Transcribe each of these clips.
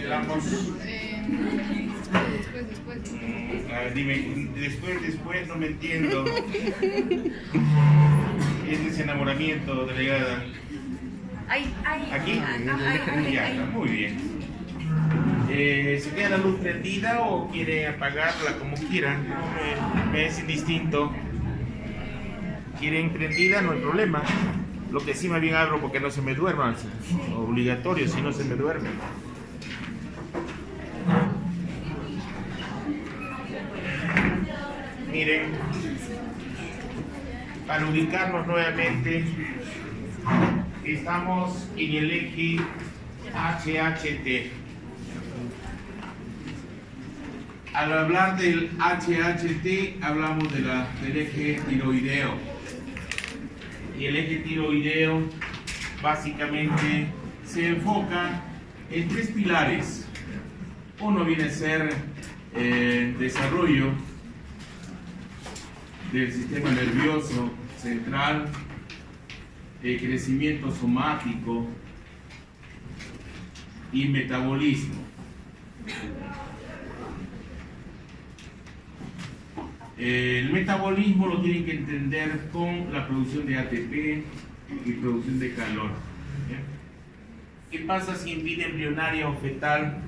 arreglamos? Después. Dime, después no me entiendo. Es ese enamoramiento, delegada. ¿Aquí? Ya, está muy bien. ¿Se queda la luz prendida o quiere apagarla como quieran? Me es indistinto. ¿Quieren prendida? No hay problema. Lo que sí más bien abro porque no se me duerman. Obligatorio, si no se me duerme. Miren, para ubicarnos nuevamente, estamos en el eje HHT. Al hablar del HHT, hablamos del eje tiroideo. Y el eje tiroideo básicamente se enfoca en tres pilares. Uno viene a ser desarrollo del sistema nervioso central, crecimiento somático y metabolismo. El metabolismo lo tienen que entender con la producción de ATP y producción de calor. ¿Qué pasa si en vida embrionaria o fetal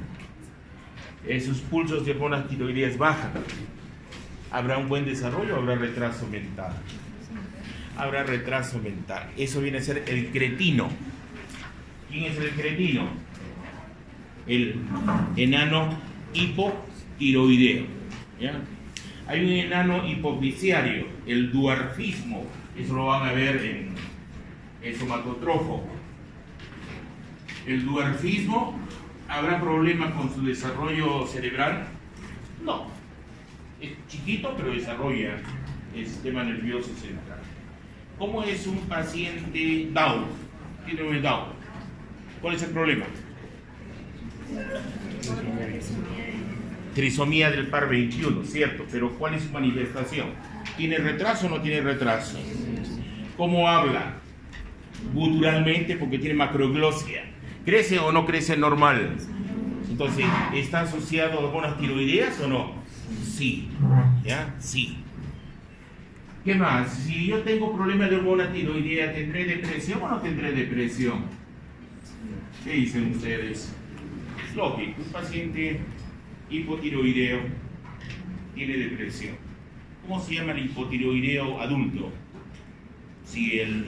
sus pulsos de hormonas tiroideas bajan? ¿Habrá un buen desarrollo o habrá retraso mental? Habrá retraso mental. Eso viene a ser el cretino. ¿Quién es el cretino? El enano hipotiroideo. ¿Ya? Hay un enano hipofisiario, el duarfismo. Eso lo van a ver en somatotrofo. El duarfismo, ¿habrá problema con su desarrollo cerebral? No. Es chiquito, pero desarrolla el sistema nervioso central. ¿Cómo es un paciente Down? Tiene un Down. ¿Cuál es el problema? Trisomía del par 21, cierto, pero ¿cuál es su manifestación? ¿Tiene retraso o no tiene retraso? ¿Cómo habla? Guturalmente, porque tiene macroglosia. ¿Crece o no crece normal? Entonces, ¿está asociado a hormonas tiroideas o no? Sí, ¿ya? Sí. ¿Qué más? Si yo tengo problemas de hormona tiroidea, ¿tendré depresión o no tendré depresión? ¿Qué dicen ustedes? Es lógico, un paciente hipotiroideo tiene depresión. ¿Cómo se llama el hipotiroideo adulto? Si el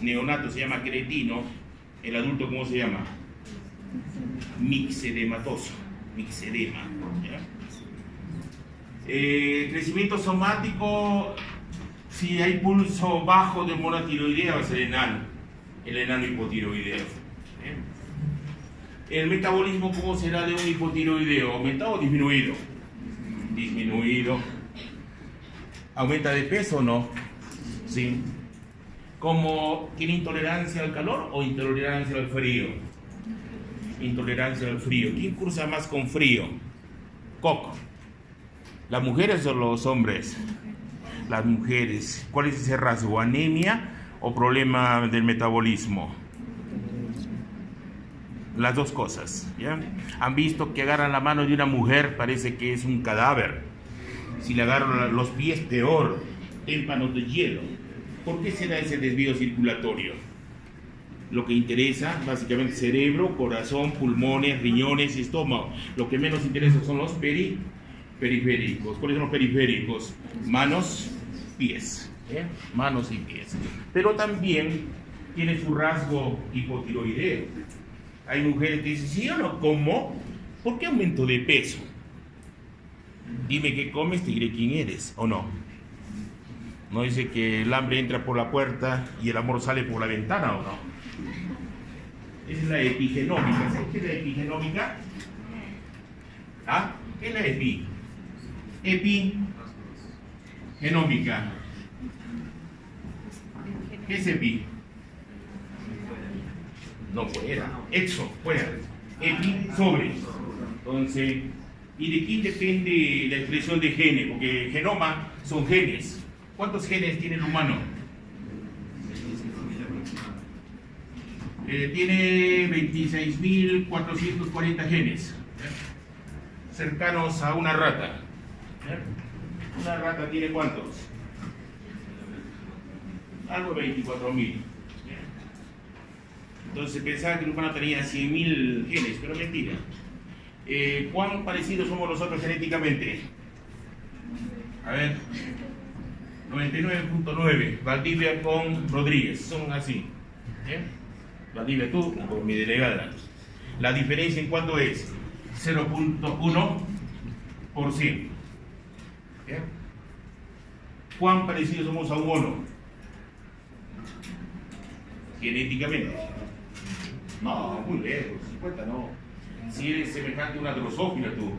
neonato se llama cretino, ¿el adulto cómo se llama? Mixedematoso. Mixedema. ¿Ya? Crecimiento somático, si hay pulso bajo de hormona tiroidea va a ser el enano hipotiroideo. El metabolismo, ¿cómo será de un hipotiroideo? ¿Aumentado o disminuido? Disminuido. ¿Aumenta de peso o no? Sí. ¿Cómo tiene intolerancia al calor o intolerancia al frío? Intolerancia al frío. ¿Quién cursa más con frío? Coco. ¿Las mujeres o los hombres? Las mujeres. ¿Cuál es ese rasgo? ¿Anemia o problema del metabolismo? Las dos cosas, ¿ya? Han visto que agarran la mano de una mujer, parece que es un cadáver. Si le agarran los pies, peor, témpanos de hielo. ¿Por qué se da ese desvío circulatorio? Lo que interesa, básicamente, cerebro, corazón, pulmones, riñones, estómago. Lo que menos interesa son los periféricos. ¿Cuáles son los periféricos? Manos, pies. Manos y pies. Pero también tiene su rasgo hipotiroideo. Hay mujeres que dicen, ¿sí o no? ¿Cómo? ¿Por qué aumento de peso? Dime qué comes, te diré quién eres, ¿o no? No dice que el hambre entra por la puerta y el amor sale por la ventana, ¿o no? Esa es la epigenómica. ¿Sabes qué es la epigenómica? ¿Ah? ¿Qué es la epigenómica? ¿Qué es epi? No, fuera. Exo, fuera. Epi, sobre. Entonces, ¿y de quién depende la expresión de genes? Porque genoma son genes. ¿Cuántos genes tiene el humano? Tiene 26.440 genes, cercanos a una rata. ¿Una rata tiene cuántos? Algo de 24.000. Entonces pensaba que el humano tenía 100.000 genes, pero mentira. ¿Cuán parecidos somos nosotros genéticamente? A ver, 99.9, Valdivia con Rodríguez, son así. Valdivia, tú con mi delegada. La diferencia en cuánto es 0.1%. ¿Cuán parecidos somos a un mono? Genéticamente. No, muy lejos, 50 no. Si eres semejante a una drosófila tú.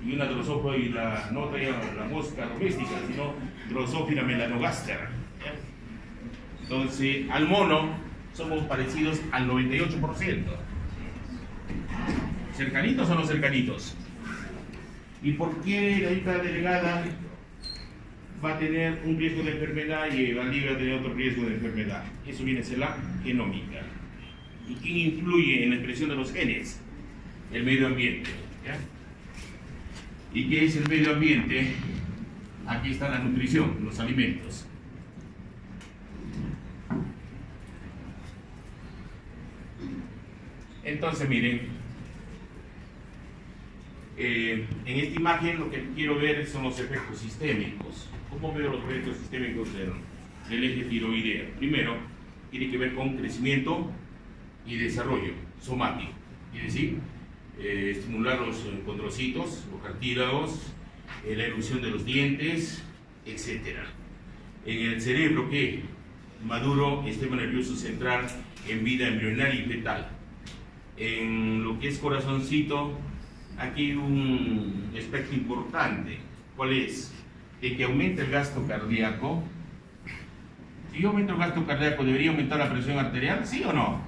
Y una drosófila no traía la mosca doméstica, sino drosófila melanogaster. Entonces, al mono somos parecidos al 98%. ¿Cercanitos o no cercanitos? ¿Y por qué la hija delegada va a tener un riesgo de enfermedad y Valdivia va a tener otro riesgo de enfermedad? Eso viene a ser la genómica. ¿Y quién influye en la expresión de los genes? El medio ambiente. ¿Ya? ¿Y qué es el medio ambiente? Aquí está la nutrición, los alimentos. Entonces miren, en esta imagen lo que quiero ver son los efectos sistémicos. ¿Cómo veo los efectos sistémicos del eje tiroideo? Primero, tiene que ver con crecimiento y desarrollo somático, es decir, estimular los condrocitos, los cartílagos, la erupción de los dientes, etc. En el cerebro, ¿qué? Maduro sistema nervioso central en vida embrionaria y fetal. En lo que es corazoncito, aquí hay un aspecto importante. ¿Cuál es? De que aumenta el gasto cardíaco. Si yo aumento el gasto cardíaco, ¿debería aumentar la presión arterial? ¿Sí o no?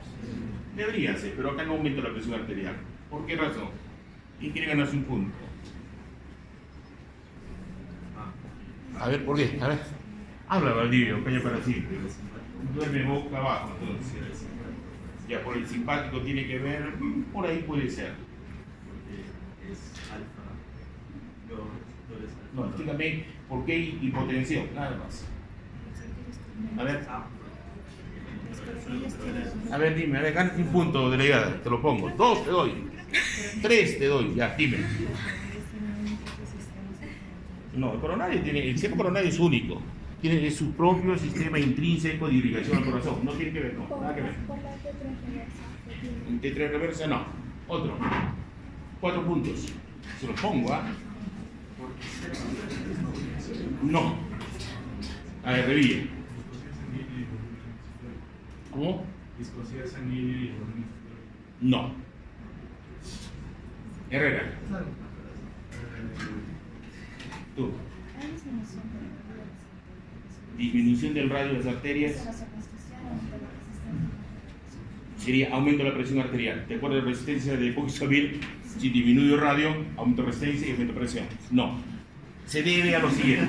Debería ser, pero acá no aumenta la presión arterial. ¿Por qué razón? ¿Quién quiere ganarse un punto? A ver, ¿por qué? A ver. Habla, Valdivia, caña para siempre. Duerme boca abajo, entonces. Ya por el simpático tiene que ver, por ahí puede ser. Porque es alfa. No, explícame por qué hipotensión, nada más. A ver, dime, a ver, gánate un punto, delegada, te lo pongo. 2 te doy, 3 te doy, ya, dime. No, el coronario tiene, el sistema coronario es único. Tiene su propio sistema intrínseco de irrigación al corazón. No tiene que ver, no, nada que ver. T3 reversa, no. Otro. 4 puntos. Se los pongo, ¿ah? No. A ver, revilla. ¿Cómo? Viscosidad sanguínea y No. Herrera. Tú. Disminución del radio de las arterias. Sería aumento de la presión arterial. ¿Te acuerdas de la resistencia de Poisson-Ville? Si disminuye el radio, aumento de resistencia y aumento de presión. No. Se debe a lo siguiente.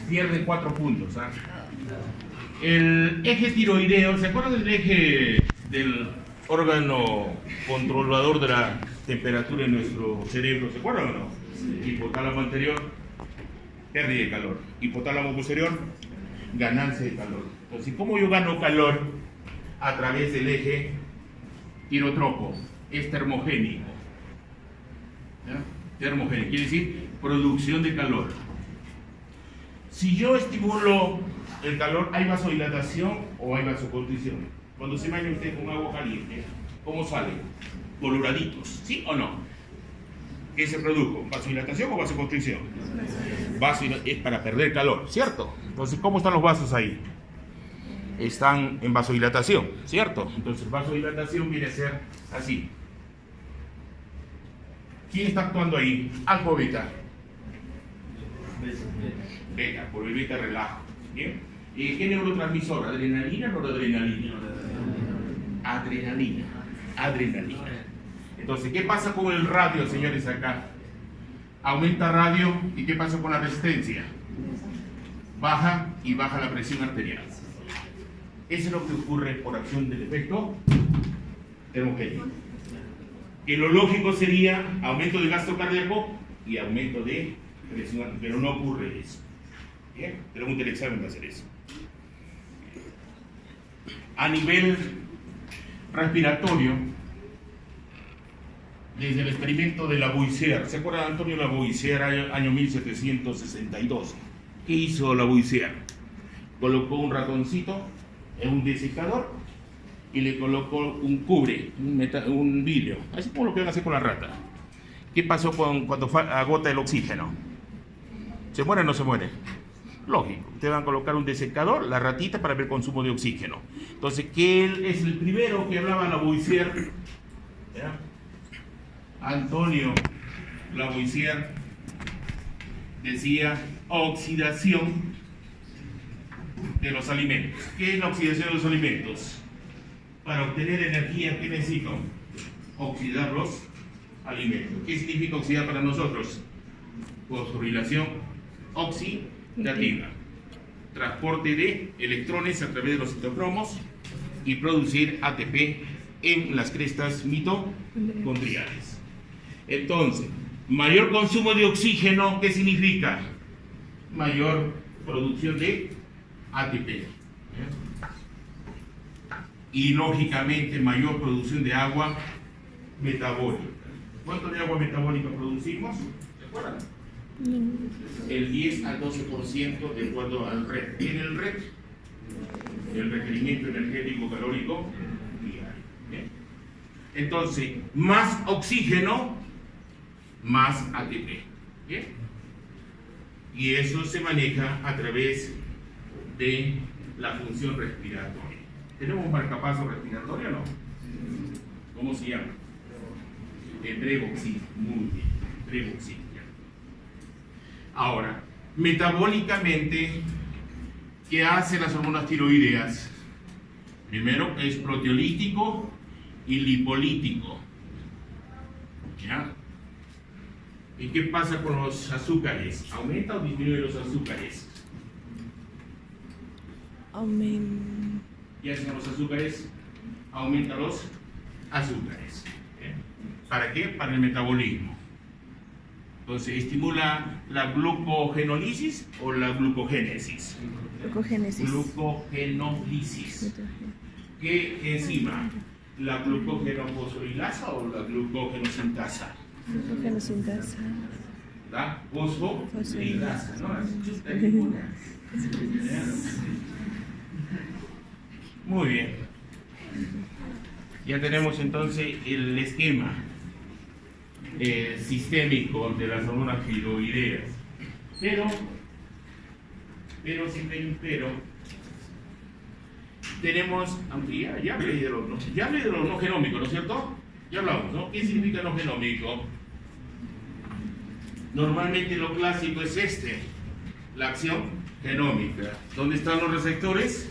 Pierde 4 puntos. ¿Ah? El eje tiroideo, ¿se acuerdan del eje del órgano controlador de la temperatura en nuestro cerebro? ¿Se acuerdan o no? Hipotálamo anterior, pérdida de calor. Hipotálamo posterior, ganancia de calor. Entonces, ¿cómo yo gano calor? A través del eje tirotropo. Es termogénico. ¿Ya? Termogénico, quiere decir producción de calor. Si yo estimulo el calor, ¿hay vasodilatación o hay vasoconstricción? Cuando se baña usted con agua caliente, ¿cómo sale? Coloraditos, ¿sí o no? ¿Qué se produjo? ¿Vasodilatación o vasoconstricción? Es para perder calor, ¿cierto? Entonces, ¿cómo están los vasos ahí? Están en vasodilatación, ¿cierto? Entonces, vasodilatación viene a ser así. ¿Quién está actuando ahí? Alfa o beta. Beta, por el beta relajo. ¿Bien? ¿Qué neurotransmisor? ¿Adrenalina o noradrenalina? Adrenalina. Adrenalina. Entonces, ¿qué pasa con el radio, señores, acá? Aumenta radio, ¿y qué pasa con la resistencia? Baja y baja la presión arterial. Eso es lo que ocurre por acción del efecto termogénico. Que lo lógico sería aumento de gasto cardíaco y aumento de presión, pero no ocurre eso. Bien, pregunta el examen va a hacer eso. A nivel respiratorio, desde el experimento de Lavoisier, ¿se acuerda de Antonio Lavoisier, año 1762? ¿Qué hizo Lavoisier? Colocó un ratoncito en un desecador y le colocó un cubre, un vidrio, así como lo que van a hacer con la rata. ¿Qué pasó cuando agota el oxígeno? ¿Se muere o no se muere? Lógico, te van a colocar un desecador, la ratita, para ver el consumo de oxígeno. Entonces, ¿qué es el primero que hablaba Lavoisier? ¿Ya? Antonio Lavoisier decía oxidación de los alimentos. ¿Qué es la oxidación de los alimentos? Para obtener energía, ¿qué necesito? Oxidar los alimentos. ¿Qué significa oxidar para nosotros? Fosforilación oxidativa. Transporte de electrones a través de los citocromos y producir ATP en las crestas mitocondriales. Entonces, mayor consumo de oxígeno, ¿qué significa? Mayor producción de ATP. Y lógicamente mayor producción de agua metabólica. ¿Cuánto de agua metabólica producimos? ¿Se acuerdan? El 10 al 12% de acuerdo al RET. En el RET, el requerimiento energético calórico diario. ¿Bien? Entonces, más oxígeno, más ATP. ¿Bien? Y eso se maneja a través de la función respiratoria. ¿Tenemos un marcapaso respiratorio o no? ¿Cómo se llama? El brevoxil. Muy bien, brevoxil. Ahora, metabólicamente, ¿qué hacen las hormonas tiroideas? Primero es proteolítico y lipolítico. ¿Ya? ¿Y qué pasa con los azúcares? ¿Aumenta o disminuye los azúcares? ¿Qué hacen los azúcares? Aumenta los azúcares. ¿Para qué? Para el metabolismo. Entonces, ¿estimula la glucogenólisis o la glucogénesis? Glucogenólisis. ¿Qué enzima? ¿La glucogenofosforilasa o la glucogenosintasa? La fosforilasa, ¿no? Muy bien. Ya tenemos entonces el esquema sistémico de las hormonas tiroideas. Pero siempre hay un pero. Tenemos, aunque ya hablé de lo no genómico, ¿no es cierto? Ya hablamos, ¿no? ¿Qué significa no genómico? Normalmente lo clásico es la acción genómica. ¿Dónde están los receptores?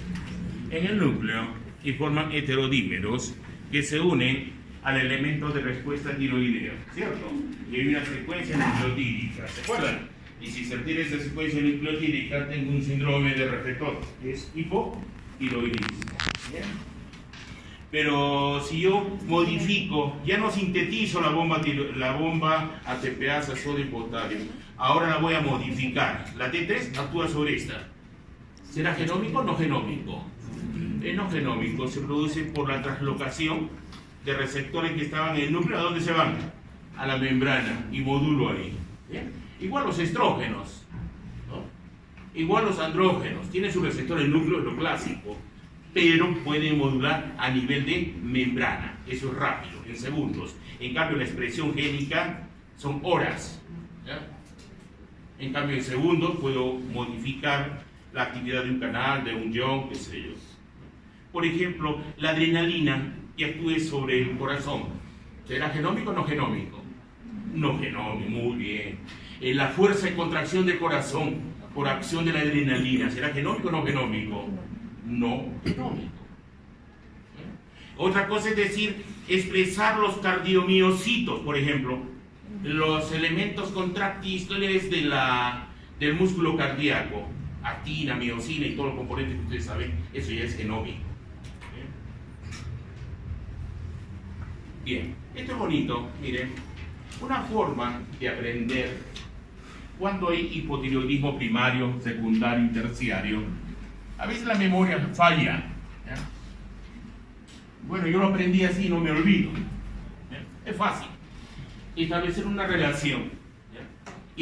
En el núcleo, y forman heterodímeros que se unen al elemento de respuesta tiroidea, ¿cierto? Y hay una secuencia nucleotídica, ¿se acuerdan? Y si se altera esa secuencia nucleotídica, tengo un síndrome de receptor, que es hipotiroidismo. ¿Bien? Pero si yo modifico, ya no sintetizo la bomba ATPasa, sodio y potasio, ahora la voy a modificar. La T3 actúa sobre esta. ¿Será genómico o no genómico? Es no genómico, se produce por la translocación de receptores que estaban en el núcleo. ¿A dónde se van? A la membrana, y modulo ahí. ¿Bien? Igual los estrógenos, ¿no? Igual los andrógenos, tienen su receptor en el núcleo, es lo clásico, pero pueden modular a nivel de membrana. Eso es rápido, en segundos. En cambio, la expresión génica son horas, ¿ya? En cambio, en segundos puedo modificar la actividad de un canal, de un ion, qué sé yo. Por ejemplo, la adrenalina que actúe sobre el corazón, ¿será genómico o no genómico? No genómico, muy bien. La fuerza de contracción del corazón por acción de la adrenalina, ¿será genómico o no genómico? No genómico. Otra cosa es decir, expresar los cardiomiocitos, por ejemplo, los elementos contractiles del músculo cardíaco, actina, miocina y todos los componentes que ustedes saben, eso ya es genómico. Bien, esto es bonito, miren, una forma de aprender cuando hay hipotiroidismo primario, secundario y terciario. A veces la memoria falla. ¿Ya? Bueno, yo lo aprendí así, no me olvido. ¿Ya? Es fácil. Establecer una relación, ¿ya?,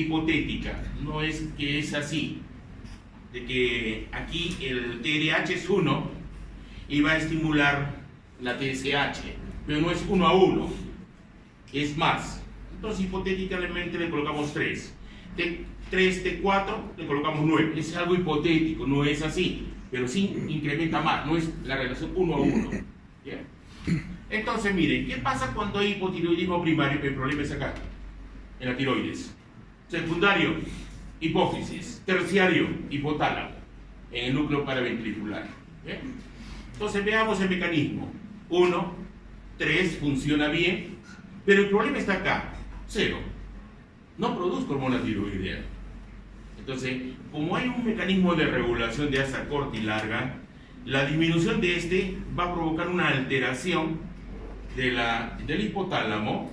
hipotética, no es que es así, de que aquí el TRH es 1 y va a estimular la TSH, pero no es 1 a 1, es más. Entonces hipotéticamente le colocamos 3. De 3, T4, le colocamos 9. Es algo hipotético, no es así, pero sí incrementa más, no es la relación 1 a 1. ¿Ya? Entonces miren, ¿qué pasa cuando hay hipotiroidismo primario? El problema es acá, en la tiroides. Secundario, hipófisis. Terciario, hipotálamo, en el núcleo paraventricular. ¿Ya? Entonces veamos el mecanismo. 1, 3, funciona bien, pero el problema está acá, 0. No produzco hormona tiroidea. Entonces, como hay un mecanismo de regulación de asa corta y larga, la disminución de este va a provocar una alteración del hipotálamo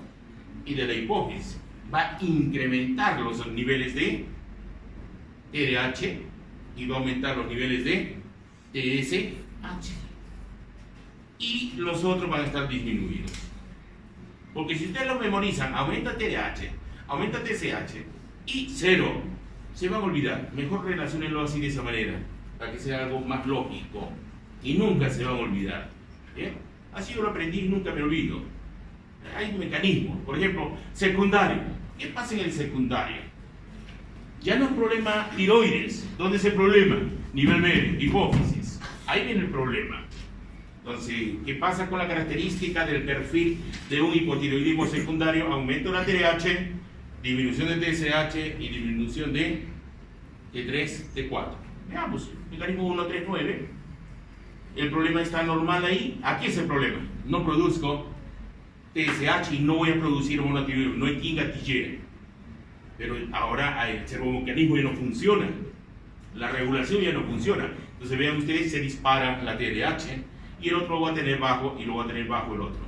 y de la hipófisis. Va a incrementar los niveles de TRH y va a aumentar los niveles de TSH. Y los otros van a estar disminuidos. Porque si ustedes lo memorizan, aumenta TRH, aumenta TSH y 0, se van a olvidar. Mejor relaciónenlo así de esa manera, para que sea algo más lógico y nunca se van a olvidar. ¿Bien? Así yo lo aprendí y nunca me olvido. Hay un mecanismo. Por ejemplo, secundario. ¿Qué pasa en el secundario? Ya no es problema tiroides. ¿Dónde es el problema? Nivel medio, hipófisis. Ahí viene el problema. Entonces, ¿qué pasa con la característica del perfil de un hipotiroidismo secundario? Aumento de la TRH, disminución de TSH y disminución de T3, T4. Veamos, mecanismo 1, 3, 9. El problema está normal ahí. Aquí es el problema. No produzco TSH y no voy a producir hormona tiroidea. No hay quien gatillea. Pero ahora el servomecanismo ya no funciona. La regulación ya no funciona. Entonces vean ustedes, se dispara la TRH y el otro va a tener bajo y lo va a tener bajo el otro.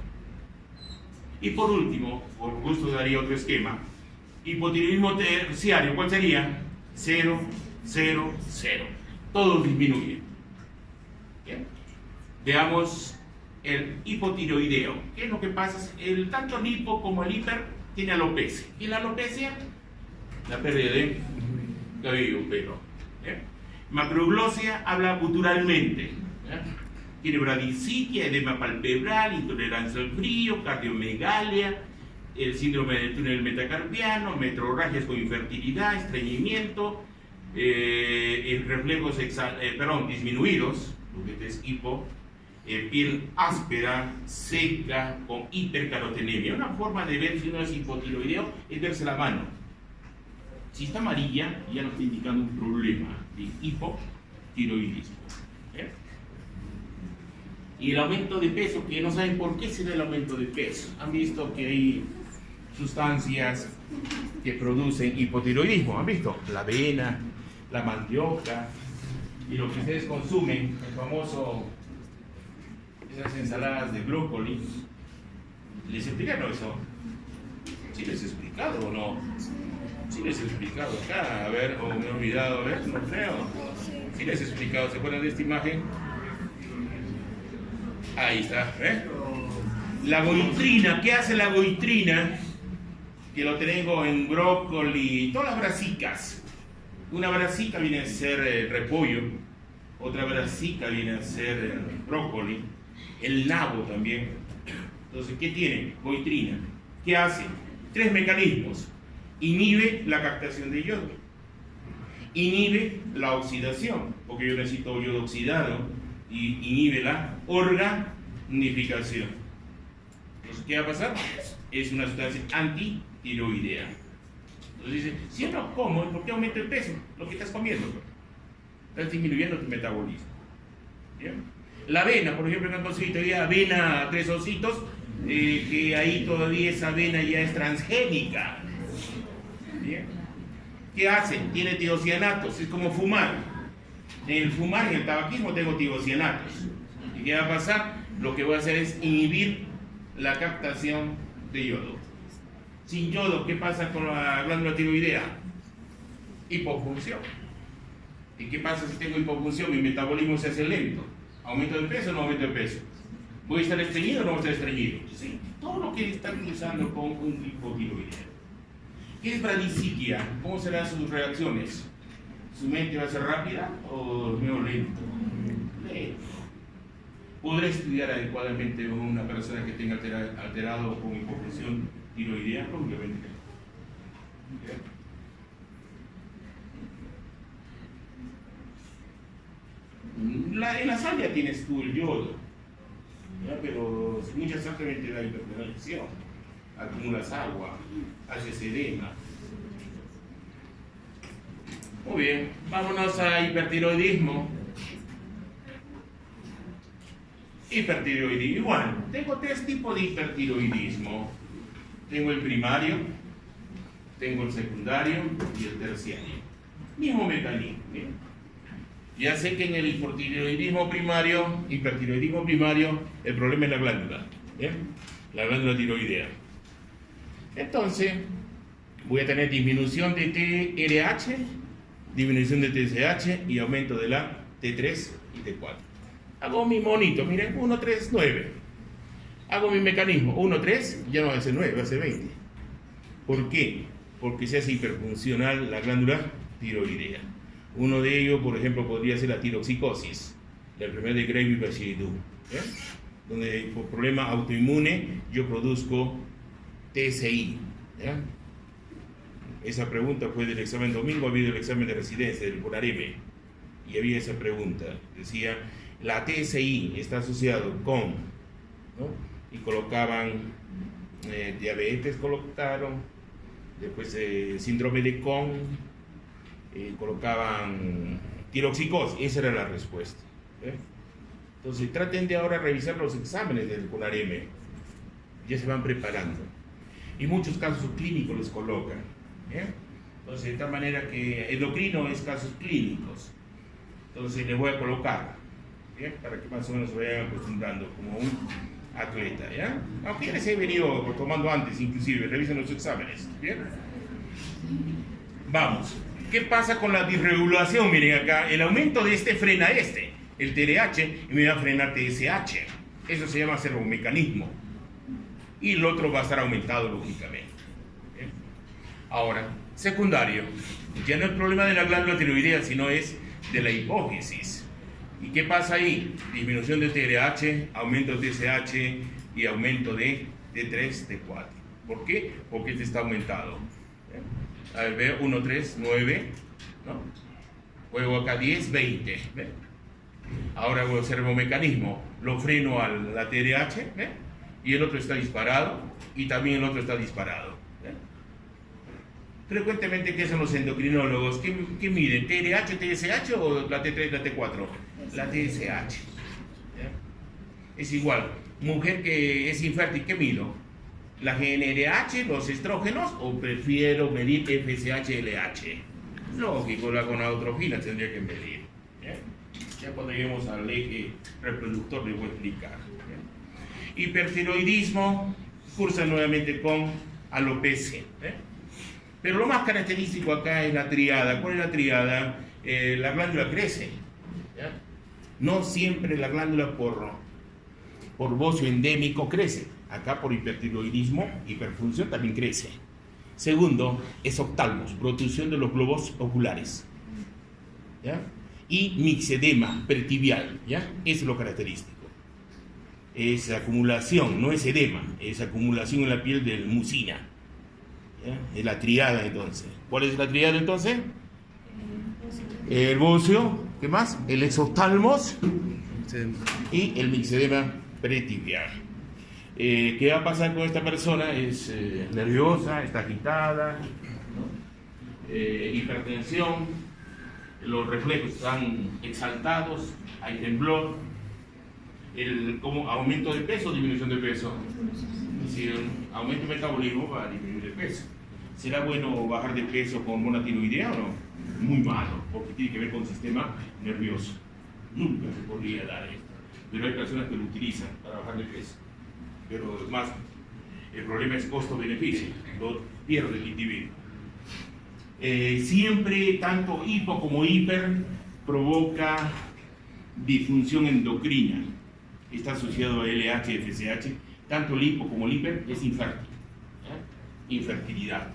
Y por último, por gusto daría otro esquema. Hipotiroidismo terciario, ¿cuál sería? 0, 0, 0. Todos disminuyen. ¿Bien? Veamos el hipotiroideo. ¿Qué es lo que pasa? Tanto el hipo como el hiper tiene alopecia. ¿Y la alopecia? La pérdida de cabello, pelo. ¿Bien? Macroglosia habla guturalmente. ¿Bien? Tiene bradicitia, edema palpebral, intolerancia al frío, cardiomegalia, el síndrome del túnel metacarpiano, metrorragias con infertilidad, estreñimiento, reflejos disminuidos, lo que es hipo, piel áspera, seca, con hipercarotenemia. Una forma de ver si uno es hipotiroideo es verse la mano. Si está amarilla, ya nos está indicando un problema de hipotiroidismo. Y el aumento de peso, que no saben por qué se da el aumento de peso. Han visto que hay sustancias que producen hipotiroidismo. ¿Han visto? La avena, la mandioca y lo que ustedes consumen, el famoso, esas ensaladas de brócoli. ¿Les explicaron eso? ¿Sí les he explicado o no? Sí les he explicado acá, a ver, o me he olvidado, a ver, no creo. Sí les he explicado, ¿se acuerdan de esta imagen? Ahí está, ¿eh? La goitrina, ¿qué hace la goitrina? Que lo tengo en brócoli, todas las brasicas. Una brasica viene a ser repollo, otra brasica viene a ser brócoli, el nabo también. Entonces, ¿qué tiene? Goitrina. ¿Qué hace? 3 mecanismos. Inhibe la captación de yodo, inhibe la oxidación, porque yo necesito yodo oxidado, y inhibe la organificación. Entonces, ¿qué va a pasar? Es una sustancia antitiroidea. Entonces dice, si yo no como, ¿por qué aumenta el peso? Lo que estás comiendo. Estás disminuyendo tu metabolismo. ¿Bien? La avena, por ejemplo, que han conseguido todavía avena 3 ositos, que ahí todavía esa avena ya es transgénica. ¿Bien? ¿Qué hacen? Tiene tiocianatos, es como fumar. En el fumar, en el tabaquismo tengo tiocianatos. ¿Y qué va a pasar? Lo que voy a hacer es inhibir la captación de yodo. Sin yodo, ¿qué pasa con la glándula tiroidea? Hipofunción. ¿Y qué pasa si tengo hipofunción? Mi metabolismo se hace lento. ¿Aumento de peso o no aumento de peso? ¿Voy a estar estreñido o no voy a estar estreñido? Sí, todo lo que está cruzando con un hipotiroideo. ¿Qué es bradisiquia? ¿Cómo serán sus reacciones? ¿Su mente va a ser rápida o medio lento? Lento. ¿Podrá estudiar adecuadamente una persona que tenga alterado con hipofunción tiroidea? Probablemente no. En la sal ya tienes tú el yodo, ¿ya? Pero si mucha sal también te da hipertensión, acumulas agua, haces edema. Muy bien, vámonos a hipertiroidismo. Hipertiroidismo, igual, tengo tres tipos de hipertiroidismo. Tengo el primario, tengo el secundario y el terciario. Mismo mecanismo, ¿bien? Ya sé que en el hipertiroidismo primario, el problema es la glándula, ¿bien? La glándula tiroidea. Entonces, voy a tener disminución de TRH, disminución de TSH y aumento de la T3 y T4. Hago mi monito, miren, 1, 3, 9. Hago mi mecanismo, 1, 3, ya no va a ser 9, va a ser 20. ¿Por qué? Porque se hace hiperfuncional la glándula tiroidea. Uno de ellos, por ejemplo, podría ser la tiroxicosis, la enfermedad de Gravy-Bacillus, donde por problema autoinmune yo produzco TSI. ¿Ya? Esa pregunta fue del examen domingo, ha habido el examen de residencia del CUNAREME, y había esa pregunta, decía, la TSI está asociado con, ¿no? Y colocaban diabetes, colocaron, después síndrome de Cohn, colocaban tiroxicosis, esa era la respuesta. Entonces traten de ahora revisar los exámenes del CUNAREME, ya se van preparando, y muchos casos clínicos les colocan. Entonces de tal manera que endocrino es casos clínicos, entonces les voy a colocar, para que más o menos se vayan acostumbrando como un atleta, ¿ya? Aunque ya les he venido tomando antes, inclusive revisen los exámenes, ¿bien? Vamos. ¿Qué pasa con la disregulación? Miren acá, el aumento de este frena el TRH, y me va a frenar TSH. Eso se llama servomecanismo. Y el otro va a estar aumentado lógicamente. Ahora, secundario. Ya no es problema de la glándula tiroidea, sino es de la hipófisis. ¿Y qué pasa ahí? Disminución de TRH, aumento de TSH y aumento de T3, T4. ¿Por qué? Porque este está aumentado. A ver, veo 1, 3, 9, ¿no? Juego acá 10, 20, ¿ve? Ahora voy a hacer el mecanismo, lo freno a la TRH, ¿ve? Y el otro está disparado, y también el otro está disparado, ¿ve? Frecuentemente, ¿qué hacen los endocrinólogos? ¿Qué miden? ¿TRH, TSH o la T3, la T4? La TSH, ¿ya? Es igual, mujer que es infértil, ¿qué mido? ¿La GnRH, los estrógenos, o prefiero medir FSH-LH? Lógico, la gonadotrofina tendría que medir. Ya cuando lleguemos al eje reproductor les voy a explicar. Hipertiroidismo cursa nuevamente con alopecia. Pero lo más característico acá es la triada. ¿Cuál es la triada? La glándula crece. ¿Ya? No siempre la glándula por bocio endémico crece. Acá por hipertiroidismo, hiperfunción también crece. Segundo, es oftalmos, protrusión de los globos oculares, ¿ya? Y mixedema peritibial, ¿ya? Eso es lo característico. Es acumulación, no es edema, es acumulación en la piel del mucina, ¿ya? Es la triada entonces. ¿Cuál es la triada entonces? El bocio, ¿qué más? El exoftalmos y el mixedema peritibial. ¿Qué va a pasar con esta persona? Es nerviosa, está agitada, ¿no? Hipertensión, los reflejos están exaltados, hay temblor, como aumento de peso o disminución de peso. Si aumento de metabolismo va a disminuir el peso. ¿Será bueno bajar de peso con hormona tiroidea o no? Muy malo, porque tiene que ver con el sistema nervioso. Nunca se podría dar esto, pero hay personas que lo utilizan para bajar de peso. pero más, el problema es costo-beneficio, lo pierde el individuo. Siempre, tanto hipo como hiper provoca disfunción endocrina, está asociado a LH, FSH, tanto el hipo como el hiper es infértil, infertilidad.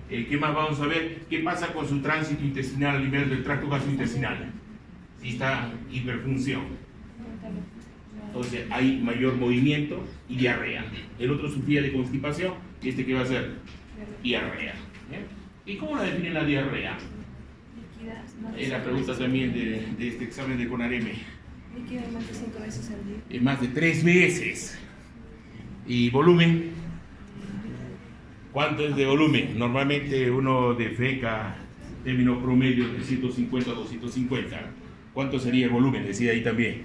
¿Qué más vamos a ver? ¿Qué pasa con su tránsito intestinal a nivel del tracto gastrointestinal? Si está hiperfunción, entonces hay mayor movimiento y diarrea. El otro sufría de constipación y ¿qué va a ser? Diarrea. ¿Y cómo la define la diarrea? Es la pregunta también de este examen de CONAREME. Líquida más de 5 veces al día. Es más de 3 veces. ¿Y volumen? ¿Cuánto es de volumen? Normalmente uno defeca término promedio de 150 a 250. ¿Cuánto sería el volumen? Decía ahí también.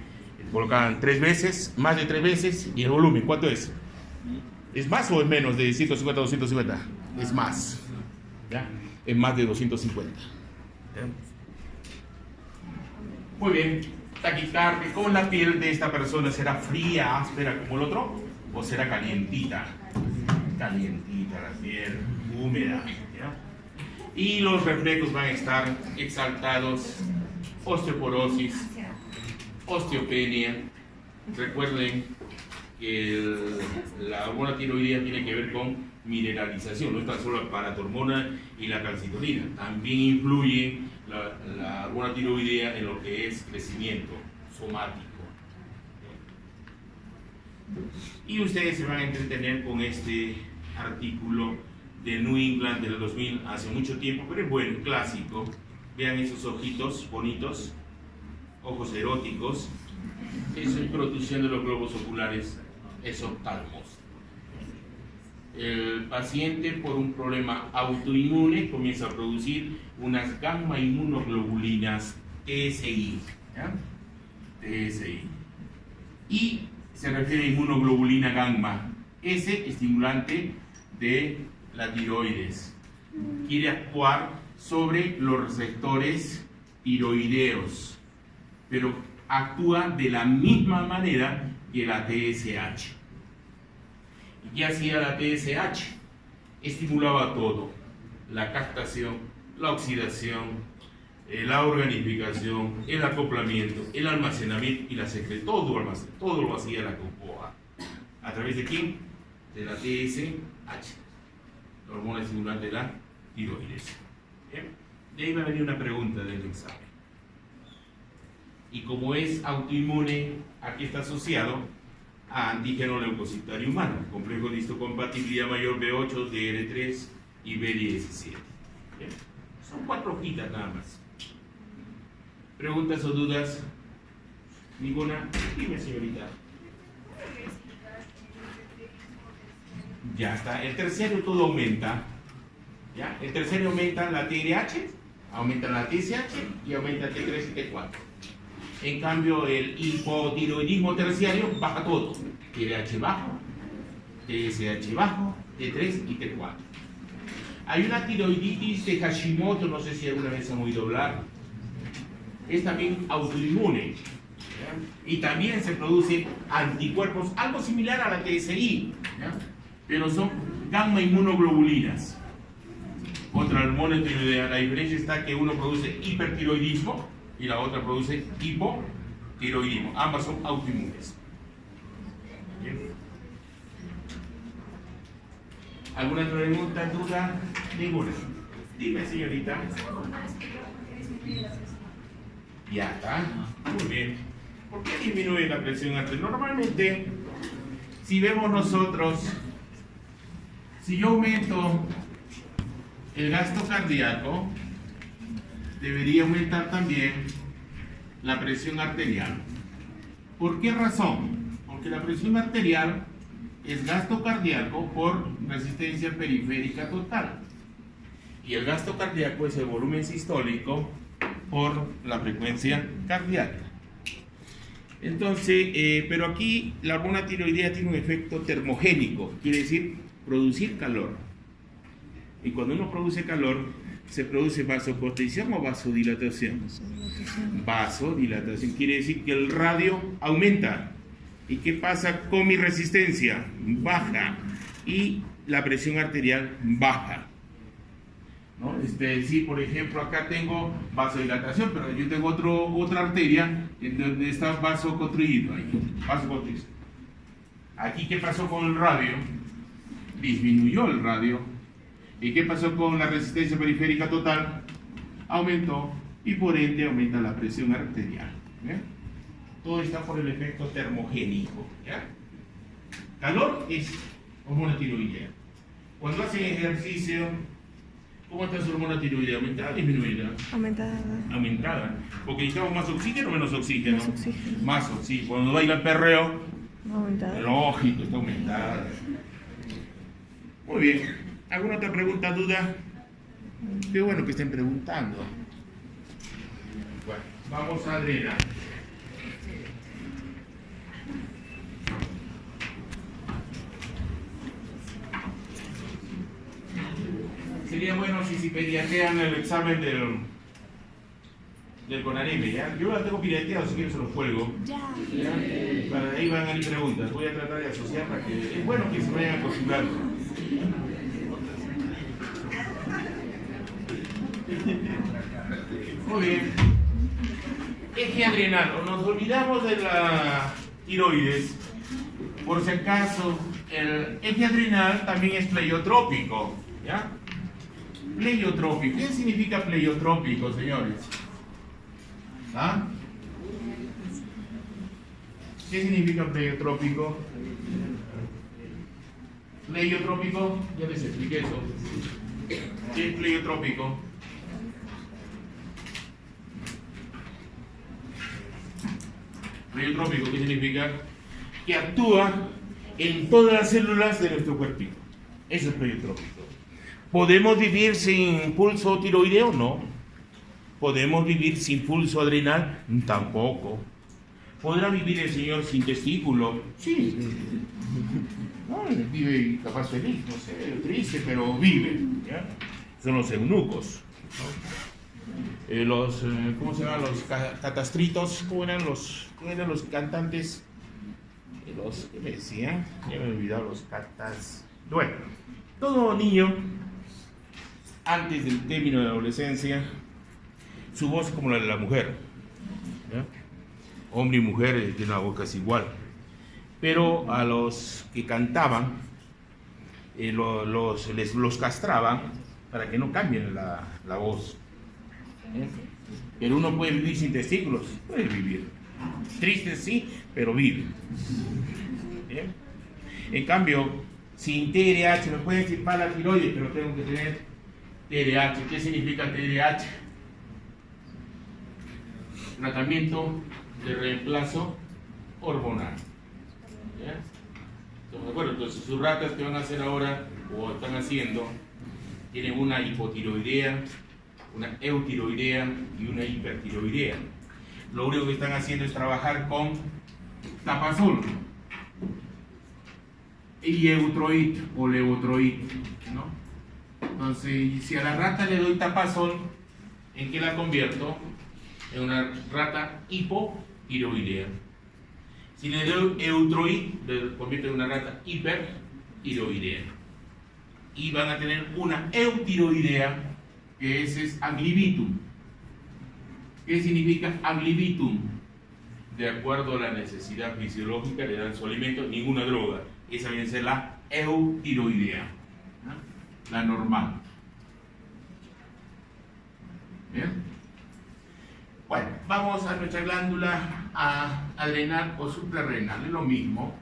Colocaban 3 veces, más de 3 veces. ¿Y el volumen cuánto es? ¿Es más o es menos de 150 a 250? Es más. ¿Ya? Es más de 250. ¿Ya? Muy bien. Taquicardia. ¿Cómo la piel de esta persona? ¿Será fría, áspera como el otro? ¿O será calientita? Calientita la piel, húmeda. ¿Ya? Y los reflejos van a estar exaltados. Osteoporosis, osteopenia. Recuerden que la hormona tiroidea tiene que ver con mineralización, no es tan solo la paratormona y la calcitonina, también influye la hormona tiroidea en lo que es crecimiento somático. Y ustedes se van a entretener con este artículo de New England del 2000, hace mucho tiempo, pero es bueno, clásico. Vean esos ojitos bonitos, ojos eróticos. Eso es producción de los globos oculares exoftalmos. El paciente, por un problema autoinmune, comienza a producir unas gamma inmunoglobulinas TSI. ¿Ya? TSI. Y se refiere a inmunoglobulina gamma, ese estimulante de la tiroides. Quiere actuar sobre los receptores tiroideos, pero actúa de la misma manera que la TSH. ¿Y qué hacía la TSH? Estimulaba todo: la captación, la oxidación, la organificación, el acoplamiento, el almacenamiento y la secreción. Todo lo hacía la COPOA. ¿A través de quién? De la TSH, la hormona estimulante de la tiroides. ¿Bien? De ahí va a venir una pregunta del examen. Y como es autoinmune, aquí está asociado a antígeno leucocitario humano, complejo de histocompatibilidad mayor B8, DR3 y B17. ¿Bien? Son 4 hojitas nada más. ¿Preguntas o dudas? ¿Ninguna? Dime, señorita. Ya está. El terciario todo aumenta. ¿Ya? El terciario aumenta la TRH, aumenta la TSH y aumenta T3 y T4. En cambio, el hipotiroidismo terciario baja todo. TRH bajo, TSH bajo, T3 y T4. Hay una tiroiditis de Hashimoto, no sé si alguna vez han oído hablar. Es también autoinmune. ¿Ya? Y también se producen anticuerpos, algo similar a la TSI, ¿ya? Pero son gamma inmunoglobulinas contra la hormona tiroidea. La diferencia está que uno produce hipertiroidismo y la otra produce hipotiroidismo. Ambas son autoinmunes. ¿Bien? ¿Alguna pregunta, duda? Ninguna. Dime, señorita. Ya está. Muy bien. ¿Por qué disminuye la presión arterial? Normalmente, si vemos nosotros, si yo aumento el gasto cardíaco, debería aumentar también la presión arterial. ¿Por qué razón? Porque la presión arterial es gasto cardíaco por resistencia periférica total. Y el gasto cardíaco es el volumen sistólico por la frecuencia cardíaca. Entonces, pero aquí la hormona tiroidea tiene un efecto termogénico, quiere decir producir calor. Y cuando uno produce calor, ¿se produce vasoconstricción o vasodilatación? Vasodilatación quiere decir que el radio aumenta, ¿Y qué pasa con mi resistencia? Baja. Y la presión arterial baja. ¿No? Sí, por ejemplo, acá tengo vasodilatación, pero yo tengo otra arteria en donde está vasoconstriído ahí, vasoconstrictor. Aquí, ¿qué pasó con el radio? Disminuyó el radio. ¿Y qué pasó con la resistencia periférica total? Aumentó y por ende aumenta la presión arterial. ¿Ya? Todo está por el efecto termogénico. ¿Ya? Calor es hormona tiroidea. Cuando hacen ejercicio, ¿cómo está su hormona tiroidea? ¿Aumentada o disminuida? Aumentada. Aumentada. Porque necesitamos más oxígeno o menos oxígeno. Más oxígeno. Más oxígeno. Cuando baila el perreo, Aumentada. lógico, está aumentada. Muy bien. ¿Alguna otra pregunta, duda? Qué bueno que estén preguntando. Bueno, vamos a drenar. Sería bueno si piratean el examen del CONAREME, ¿ya? Yo la tengo pirateado, si quieren se los cuelgo. Ya. ¿Ya? Para ahí van a ir preguntas. Voy a tratar de asociar para que... Es bueno que se vayan acostumbrando. Muy bien. Eje adrenal. Nos olvidamos de la tiroides. Por si acaso, el eje adrenal también es pleiotrópico. ¿Ya? Pleiotrópico. ¿Qué significa pleiotrópico, señores? ¿Ah? ¿Qué significa pleiotrópico? Pleiotrópico, ya les expliqué eso. ¿Qué es pleiotrópico? Pleiotrópico, ¿qué significa? Que actúa en todas las células de nuestro cuerpito. Eso es pleiotrópico. ¿Podemos vivir sin pulso tiroideo? No. ¿Podemos vivir sin pulso adrenal? Tampoco. ¿Podrá vivir el señor sin testículo? Sí. No, vive capaz feliz, no sé, triste, pero vive. ¿Ya? Son los eunucos. ¿No? ¿Cómo se llaman? Los catastritos. ¿Cómo eran los cantantes? ¿Qué me decían? Ya me he olvidado los catas. Bueno, todo niño, antes del término de la adolescencia, su voz es como la de la mujer. ¿Ya? Hombre y mujer tienen una voz casi igual. Pero a los que cantaban, los castraban para que no cambien la voz. Pero uno puede vivir sin testículos, puede vivir. Triste sí, pero vive. En cambio, sin TRH, me pueden decir para la tiroides, pero tengo que tener TRH. ¿Qué significa TRH? Tratamiento de reemplazo hormonal. ¿Ya? ¿Estamos de acuerdo? Entonces sus ratas que van a hacer ahora, o están haciendo, tienen una hipotiroidea, una eutiroidea y una hipertiroidea. Lo único que están haciendo es trabajar con tapazol y eutroid o levotroid, ¿no? Entonces, si a la rata le doy tapazol, ¿en qué la convierto? En una rata hipotiroidea. Si le doy eutroid, le convierto en una rata hipertiroidea. Y van a tener una eutiroidea, que ese es aglibitum. ¿Qué significa aglibitum? De acuerdo a la necesidad fisiológica, le dan su alimento, ninguna droga. Esa viene a ser la eutiroidea, ¿no? La normal. ¿Bien? Bueno, vamos a nuestra glándula adrenal o suprarrenal, es lo mismo.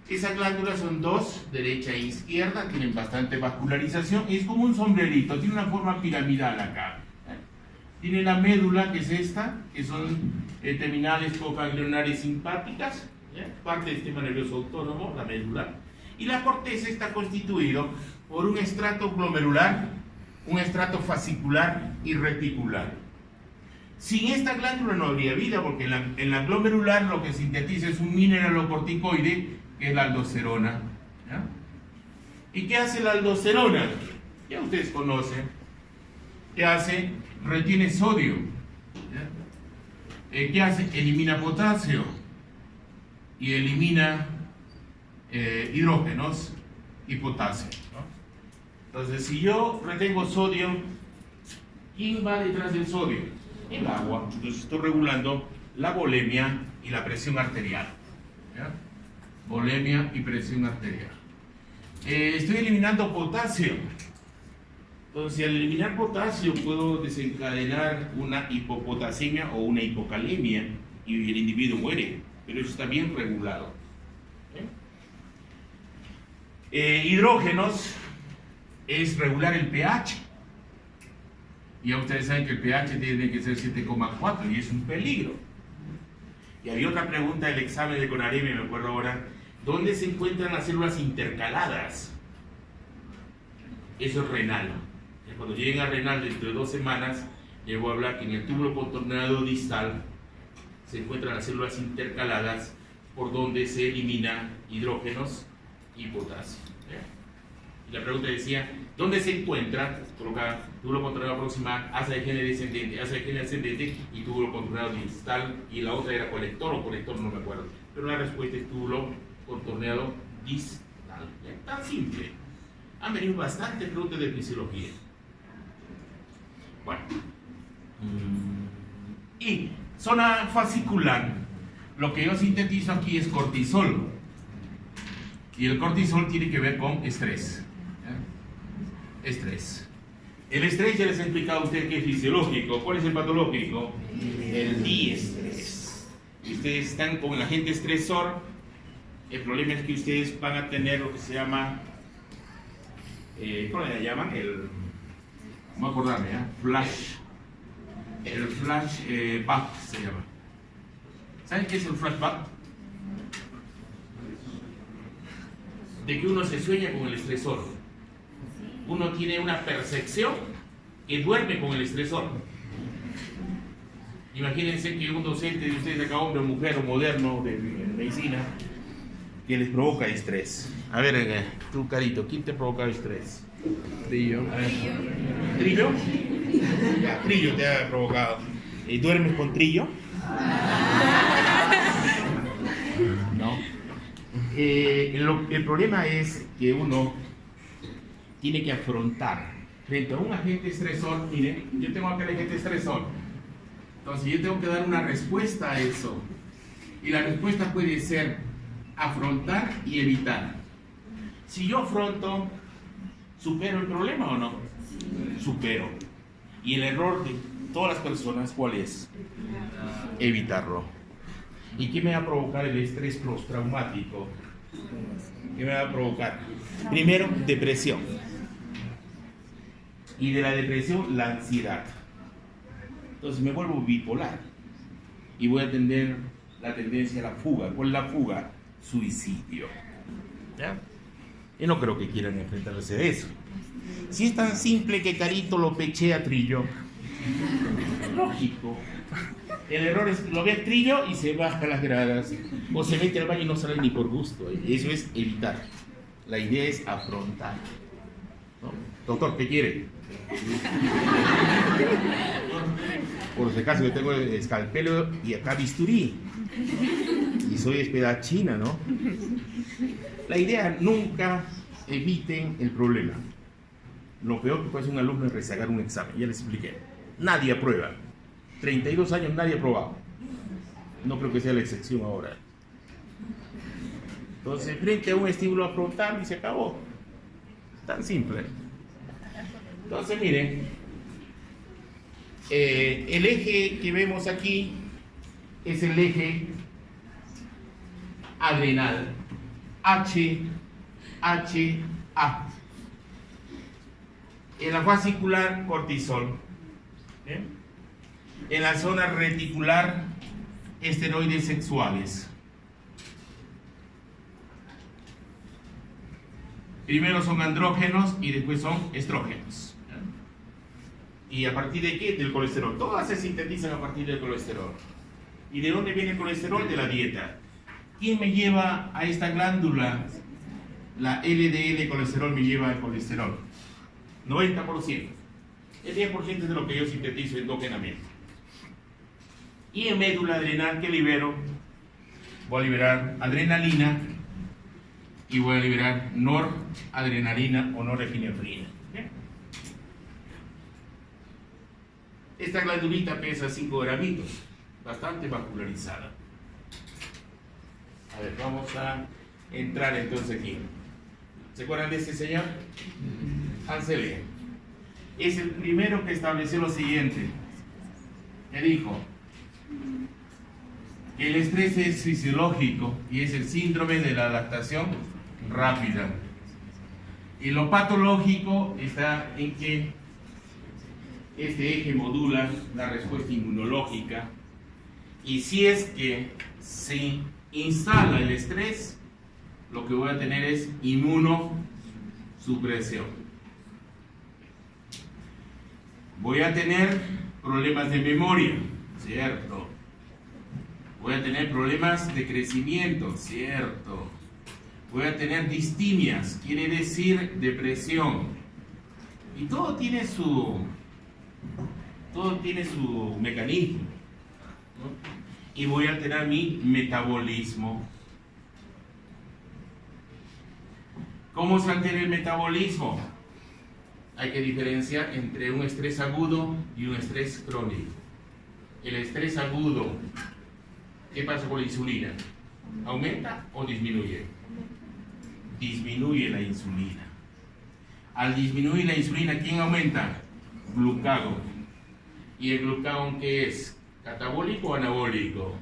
Esas glándulas son dos, derecha e izquierda, tienen bastante vascularización y es como un sombrerito, tiene una forma piramidal acá. Tiene la médula, que es esta, que son terminales coganglionares simpáticas, ¿ya? Parte del sistema nervioso autónomo, la médula. Y la corteza está constituido por un estrato glomerular, un estrato fascicular y reticular. Sin esta glándula no habría vida, porque en la glomerular lo que sintetiza es un mineralocorticoide, que es la aldosterona. ¿Ya? ¿Y qué hace la aldosterona? Ya ustedes conocen. ¿Qué hace? Retiene sodio. ¿Ya? ¿Qué hace? Elimina potasio. y elimina hidrógenos y potasio, ¿no? Entonces, si yo retengo sodio, ¿quién va detrás del sodio? El agua. Entonces estoy regulando la volemia y la presión arterial, ¿ya? Volemia y presión arterial. Estoy eliminando potasio. Entonces, al eliminar potasio puedo desencadenar una hipopotasemia o una hipocalemia y el individuo muere, pero eso está bien regulado. Hidrógenos es regular el pH. Ya ustedes saben que el pH tiene que ser 7,4 y es un peligro. Y había otra pregunta del examen de Conareme, me acuerdo ahora, ¿dónde se encuentran las células intercaladas? Eso es renal. Cuando lleguen a renal dentro de 2 semanas, les voy a hablar que en el túbulo contorneado distal se encuentran las células intercaladas por donde se elimina hidrógenos y potasio. Y la pregunta decía, ¿dónde se encuentra? Coloca túbulo contorneado proximal, asa de Henle descendente, asa de Henle ascendente y túbulo contorneado distal, y la otra era colector o colector, no me acuerdo. Pero la respuesta es túbulo contorneado distal. Tan simple. Han venido bastantes preguntas de fisiología. Bueno. Y zona fascicular, lo que yo sintetizo aquí es cortisol. Y el cortisol tiene que ver con estrés. Estrés. El estrés ya les he explicado a ustedes que es fisiológico. ¿Cuál es el patológico? El diestrés. Ustedes están con el agente estresor. El problema es que ustedes van a tener lo que se llama, ¿cómo le llaman? Vamos a acordarme, flash. El flashback se llama. ¿Saben qué es el flashback? De que uno se sueña con el estresor. Uno tiene una percepción que duerme con el estresor. Imagínense que un docente de ustedes acá, hombre o mujer o moderno de medicina, que les provoca estrés. A ver, tú, Carito, ¿quién te provoca estrés? Trillo. ¿Trillo? Ya, Trillo te ha provocado. ¿Duermes con Trillo? No. El problema es que uno tiene que afrontar frente a un agente estresor. Miren, yo tengo acá el agente estresor. Entonces yo tengo que dar una respuesta a eso. Y la respuesta puede ser afrontar y evitar. Si yo afronto, ¿supero el problema o no? Supero. Y el error de todas las personas, ¿cuál es? Evitarlo. ¿Y qué me va a provocar el estrés postraumático? ¿Qué me va a provocar? Primero, depresión. Y de la depresión, la ansiedad. Entonces me vuelvo bipolar. Y voy a tener la tendencia a la fuga. ¿Cuál es la fuga? Suicidio. ¿Ya? Y no creo que quieran enfrentarse a eso. Si es tan simple que Carito lo pechea a Trillo, lógico. El error es que lo ve a Trillo y se baja las gradas, o se mete al baño y no sale ni por gusto. Eso es evitar. La idea es afrontar. ¿No? Doctor, ¿qué quiere? Por si acaso, yo tengo escalpelo y acá bisturí. Y soy espadachina, ¿no? La idea, nunca eviten el problema. Lo peor que puede hacer un alumno es rezagar un examen. Ya les expliqué. Nadie aprueba. 32 años nadie ha aprobado. No creo que sea la excepción ahora. Entonces, frente a un estímulo afrontar y se acabó. Tan simple. Entonces, miren. El eje que vemos aquí es el eje adrenal. HA. En la fascicular, cortisol. En la zona reticular, esteroides sexuales. Primero son andrógenos y después son estrógenos. ¿Y a partir de qué? Del colesterol. Todas se sintetizan a partir del colesterol. ¿Y de dónde viene el colesterol? De la dieta. ¿Quién me lleva a esta glándula? La LDL colesterol me lleva al colesterol. 90%. El 10% es de lo que yo sintetizo endógenamente. Y en médula adrenal que libero, voy a liberar adrenalina y voy a liberar noradrenalina o norepinefrina. ¿Bien? Esta glandulita pesa 5 gramitos, bastante vascularizada. A ver, vamos a entrar entonces aquí. ¿Se acuerdan de este señor? Ansele. Es el primero que estableció lo siguiente. Que dijo que el estrés es fisiológico y es el síndrome de la adaptación rápida. Y lo patológico está en que este eje modula la respuesta inmunológica, y si es que se instala el estrés, lo que voy a tener es inmunosupresión. Voy a tener problemas de memoria, ¿cierto? Voy a tener problemas de crecimiento, ¿cierto? Voy a tener distimias, quiere decir depresión. Y todo tiene su mecanismo, ¿no? Y voy a alterar mi metabolismo. ¿Cómo se altera el metabolismo? Hay que diferenciar entre un estrés agudo y un estrés crónico. El estrés agudo, ¿qué pasa con la insulina? ¿Aumenta o disminuye? Disminuye la insulina. Al disminuir la insulina, ¿quién aumenta? Glucagón. ¿Y el glucagón qué es? ¿Catabólico o anabólico?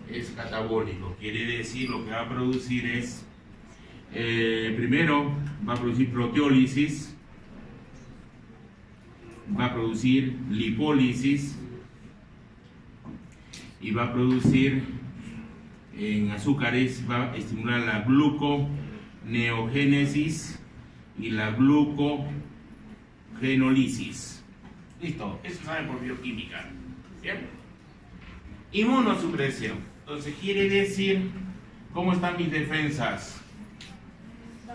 Es catabólico. Quiere decir, lo que va a producir es, primero va a producir proteólisis, va a producir lipólisis y va a producir en azúcares, va a estimular la gluconeogénesis y la glucogenólisis. Listo, eso saben por bioquímica. ¿Bien? Inmunosupresión. Entonces quiere decir, ¿cómo están mis defensas?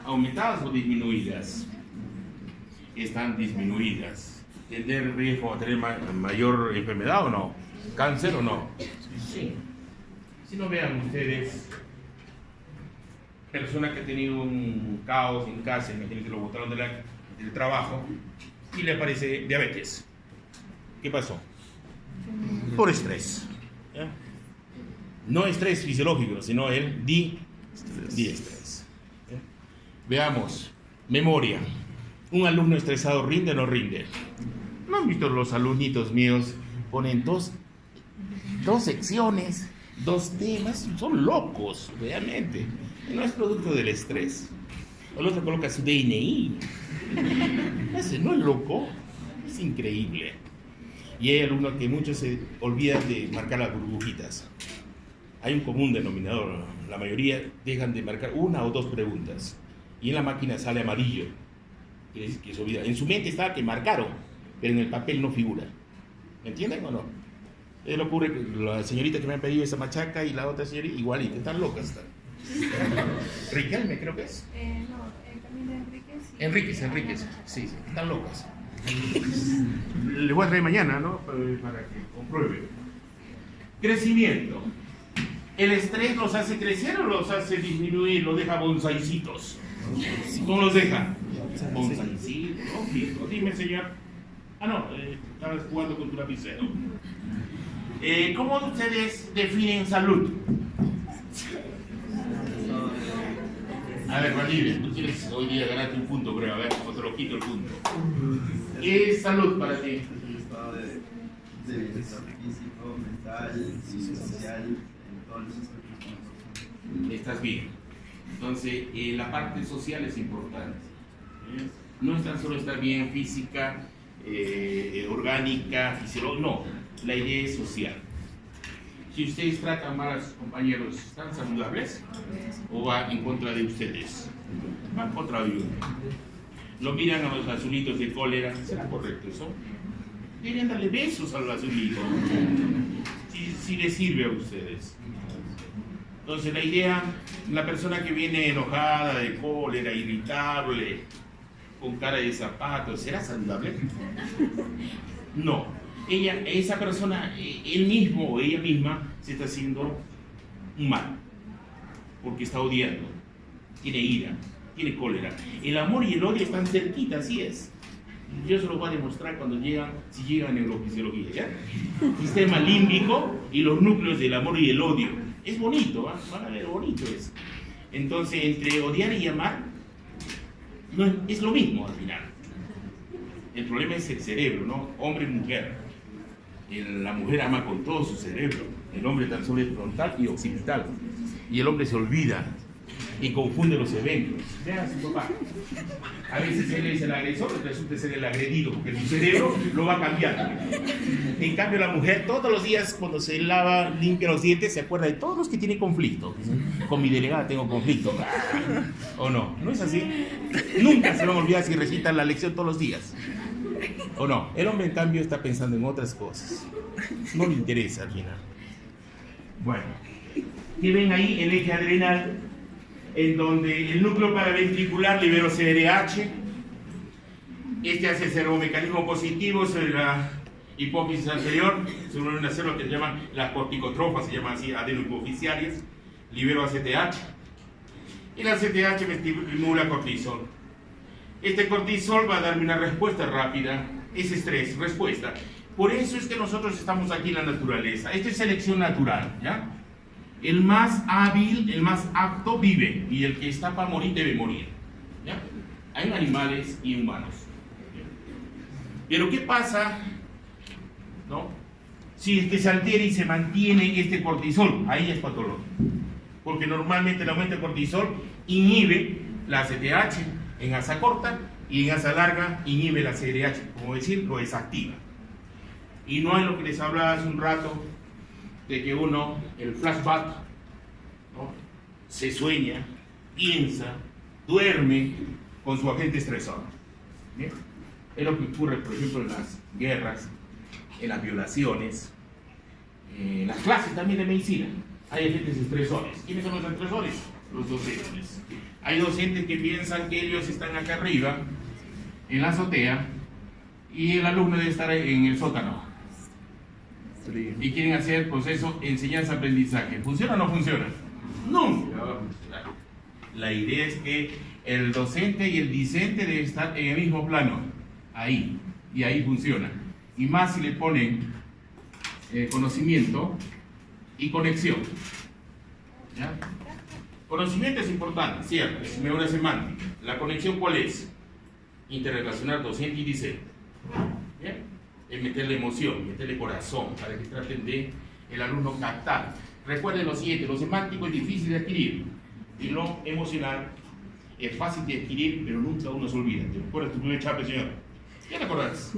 ¿Aumentadas o disminuidas? Están disminuidas. ¿Tener riesgo a tener mayor enfermedad o no? ¿Cáncer o no? Sí. Si no, vean ustedes, persona que ha tenido un caos en casa, imagínense que lo botaron del trabajo y le aparece diabetes. ¿Qué pasó? Por estrés. ¿Ya? No estrés fisiológico, sino el diestrés. ¿Ya? Veamos, memoria. ¿Un alumno estresado rinde o no rinde? ¿No han visto los alumnitos míos? Ponen dos secciones, 2 temas, son locos, realmente. No es producto del estrés. El otro coloca su DNI. Ese no es loco, es increíble. Y hay alumnos que muchos se olvidan de marcar las burbujitas. Hay un común denominador, la mayoría dejan de marcar 1 o 2 preguntas y en la máquina sale amarillo. Quiere decir que se olvida. En su mente está que marcaron, pero en el papel no figura. ¿Me entienden o no? Es lo que ocurre que la señorita que me ha pedido esa machaca y la otra señorita igualita, están locas. Están. Riquelme creo que es. No, también de Enríquez. Enríquez, sí, están locas. Le voy a traer mañana, ¿no? Para que compruebe. Crecimiento. ¿El estrés los hace crecer o los hace disminuir? ¿Los deja bonsaicitos? ¿Cómo los deja? Bonsaicitos, lógico. Dime, señor. No, estabas jugando con tu lapicero. ¿Cómo ustedes definen salud? A ver, Valdivia, tú quieres hoy día ganarte un punto, creo. A ver, o te lo quito el punto. ¿Qué es salud para ti? Es un estado de bienestar físico, mental, social, en todos los aspectos. Estás bien. Entonces, la parte social es importante. No es tan solo estar bien física, orgánica, fisiológica, no. La idea es social. Si ustedes tratan mal a sus compañeros, ¿están saludables? ¿O va en contra de ustedes? Va en contra de uno. Lo miran a los azulitos de cólera, ¿será correcto eso? Deberían darle besos a los azulitos. Si les sirve a ustedes. Entonces la idea, la persona que viene enojada, de cólera, irritable, con cara de zapato, ¿será saludable? No. Esa persona, él mismo o ella misma, se está haciendo un mal. porque está odiando, tiene ira, tiene cólera. El amor y el odio están cerquita, así es. Yo se lo voy a demostrar cuando si llega a neurofisiología, ¿ya? Sistema límbico y los núcleos del amor y el odio. Es bonito, ¿eh? Van a ver, bonito es. Entonces, entre odiar y amar, no es lo mismo al final. El problema es el cerebro, ¿no? Hombre y mujer. La mujer ama con todo su cerebro. El hombre tan solo es frontal y occipital. Y el hombre se olvida y confunde los eventos. Vean a su papá. A veces él es el agresor, resulta ser el agredido, porque su cerebro lo va cambiando. En cambio, la mujer todos los días, cuando se lava, limpia los dientes, se acuerda de todos los que tienen conflicto. Con mi delegada tengo conflicto. ¿O no? ¿No es así? Nunca se van a olvidar si recitan la lección todos los días. ¿O no? El hombre, en cambio, está pensando en otras cosas. No le interesa al final. Bueno, ¿qué ven ahí? El eje adrenal, en donde el núcleo paraventricular libera CRH. Este hace servomecanismo positivo sobre la hipófisis anterior, sobre una célula que se llama las corticotrofas, se llaman así, adenohipoficiarias. Libero ACTH. Y la ACTH me estimula cortisol. Este cortisol va a darme una respuesta rápida. Es estrés, respuesta. Por eso es que nosotros estamos aquí en la naturaleza. Esto es selección natural, ¿ya? El más hábil, el más apto vive, y el que está para morir debe morir, ¿ya? Hay animales y humanos. Pero ¿qué pasa, no? Si es que se altera y se mantiene este cortisol, ahí es patológico. Porque normalmente el aumento de cortisol inhibe la ACTH en asa corta y en asa larga inhibe la CRH, como decir, lo desactiva. Y no es lo que les hablaba hace un rato, de que uno, el flashback, ¿no? Se sueña, piensa, duerme con su agente estresor. ¿Bien? Es lo que ocurre, por ejemplo, en las guerras, en las violaciones, en las clases también de medicina. Hay agentes estresores. ¿Quiénes son los estresores? Los docentes. Hay docentes que piensan que ellos están acá arriba, en la azotea, y el alumno debe estar en el sótano. Y quieren hacer proceso enseñanza-aprendizaje. ¿Funciona o no funciona? No. La idea es que el docente y el discente deben estar en el mismo plano. Ahí. Y ahí funciona. Y más si le ponen conocimiento y conexión. ¿Ya? Conocimiento es importante, cierto, es mejora semántica. ¿La conexión cuál es? Interrelacionar docente y discente. ¿Bien? Es meterle emoción, meterle corazón, para que traten de el alumno captar. Recuerden lo siguiente, lo semántico es difícil de adquirir, y lo emocional es fácil de adquirir, pero nunca uno se olvida. ¿Te acuerdas tu primer chape, señor? ¿Ya te acordás?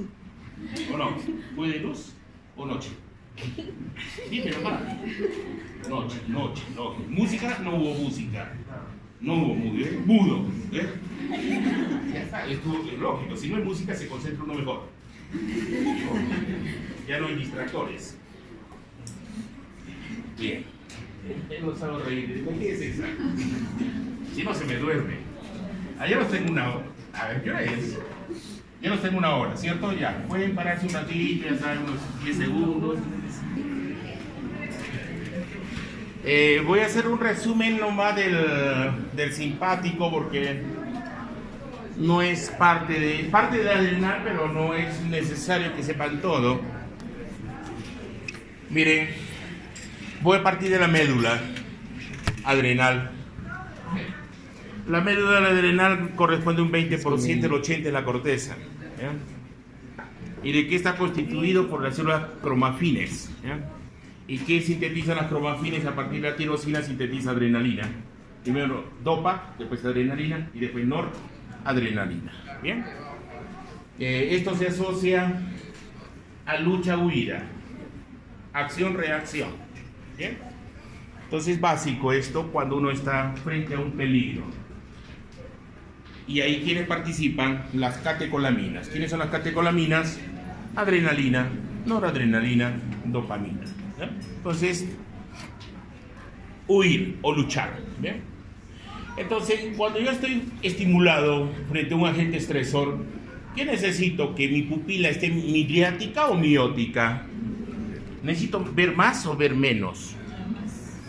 ¿O no? ¿Fue de luz o noche? Dime nomás. Noche. Música, no hubo música. No hubo mudo. Ya está, esto es lógico. Si no hay música, se concentra uno mejor. Ya no hay distractores. Bien. Él no sabe reír. ¿Qué es esa? Si no, se me duerme. Ayer nos tengo una hora. A ver, ¿qué hora es? Ya nos tengo una hora, ¿cierto? Ya. Pueden pararse un ratito, ya saben, unos 10 segundos. Voy a hacer un resumen nomás del simpático, porque no es parte de adrenal, pero no es necesario que sepan todo. Miren, voy a partir de la médula adrenal. La médula adrenal corresponde a un 20%, el 80% es la corteza. ¿Ya? ¿Y de qué está constituido? Por las células cromafines. ¿Ya? ¿Y qué sintetizan las cromafines? A partir de la tirosina sintetiza adrenalina. Primero dopa, después adrenalina y después noradrenalina. ¿Bien? Esto se asocia a lucha-huida, acción-reacción. ¿Bien? Entonces es básico esto cuando uno está frente a un peligro. Y ahí, ¿quiénes participan? Las catecolaminas. ¿Quiénes son las catecolaminas? Adrenalina, noradrenalina, dopamina. ¿Ya? Entonces, huir o luchar. ¿Bien? Entonces, cuando yo estoy estimulado frente a un agente estresor, ¿qué necesito? ¿Que mi pupila esté midriática o miótica? ¿Necesito ver más o ver menos?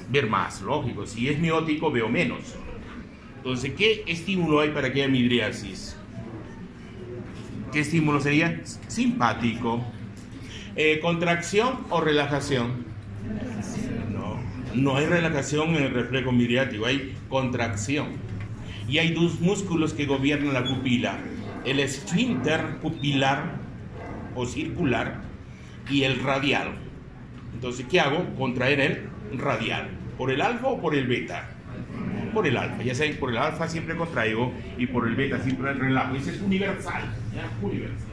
ver más, lógico. Si es miótico, veo menos. Entonces, ¿qué estímulo hay para que haya midriasis? ¿Qué estímulo sería? Simpático. ¿Contracción o relajación? No hay relajación en el reflejo midriático, hay contracción. Y hay dos músculos que gobiernan la pupila: el esfínter pupilar o circular y el radial. Entonces, ¿qué hago? Contraer el radial. ¿Por el alfa o por el beta? Por el alfa. Ya saben, por el alfa siempre contraigo y por el beta siempre relajo. Ese es universal, ¿ya? Universal.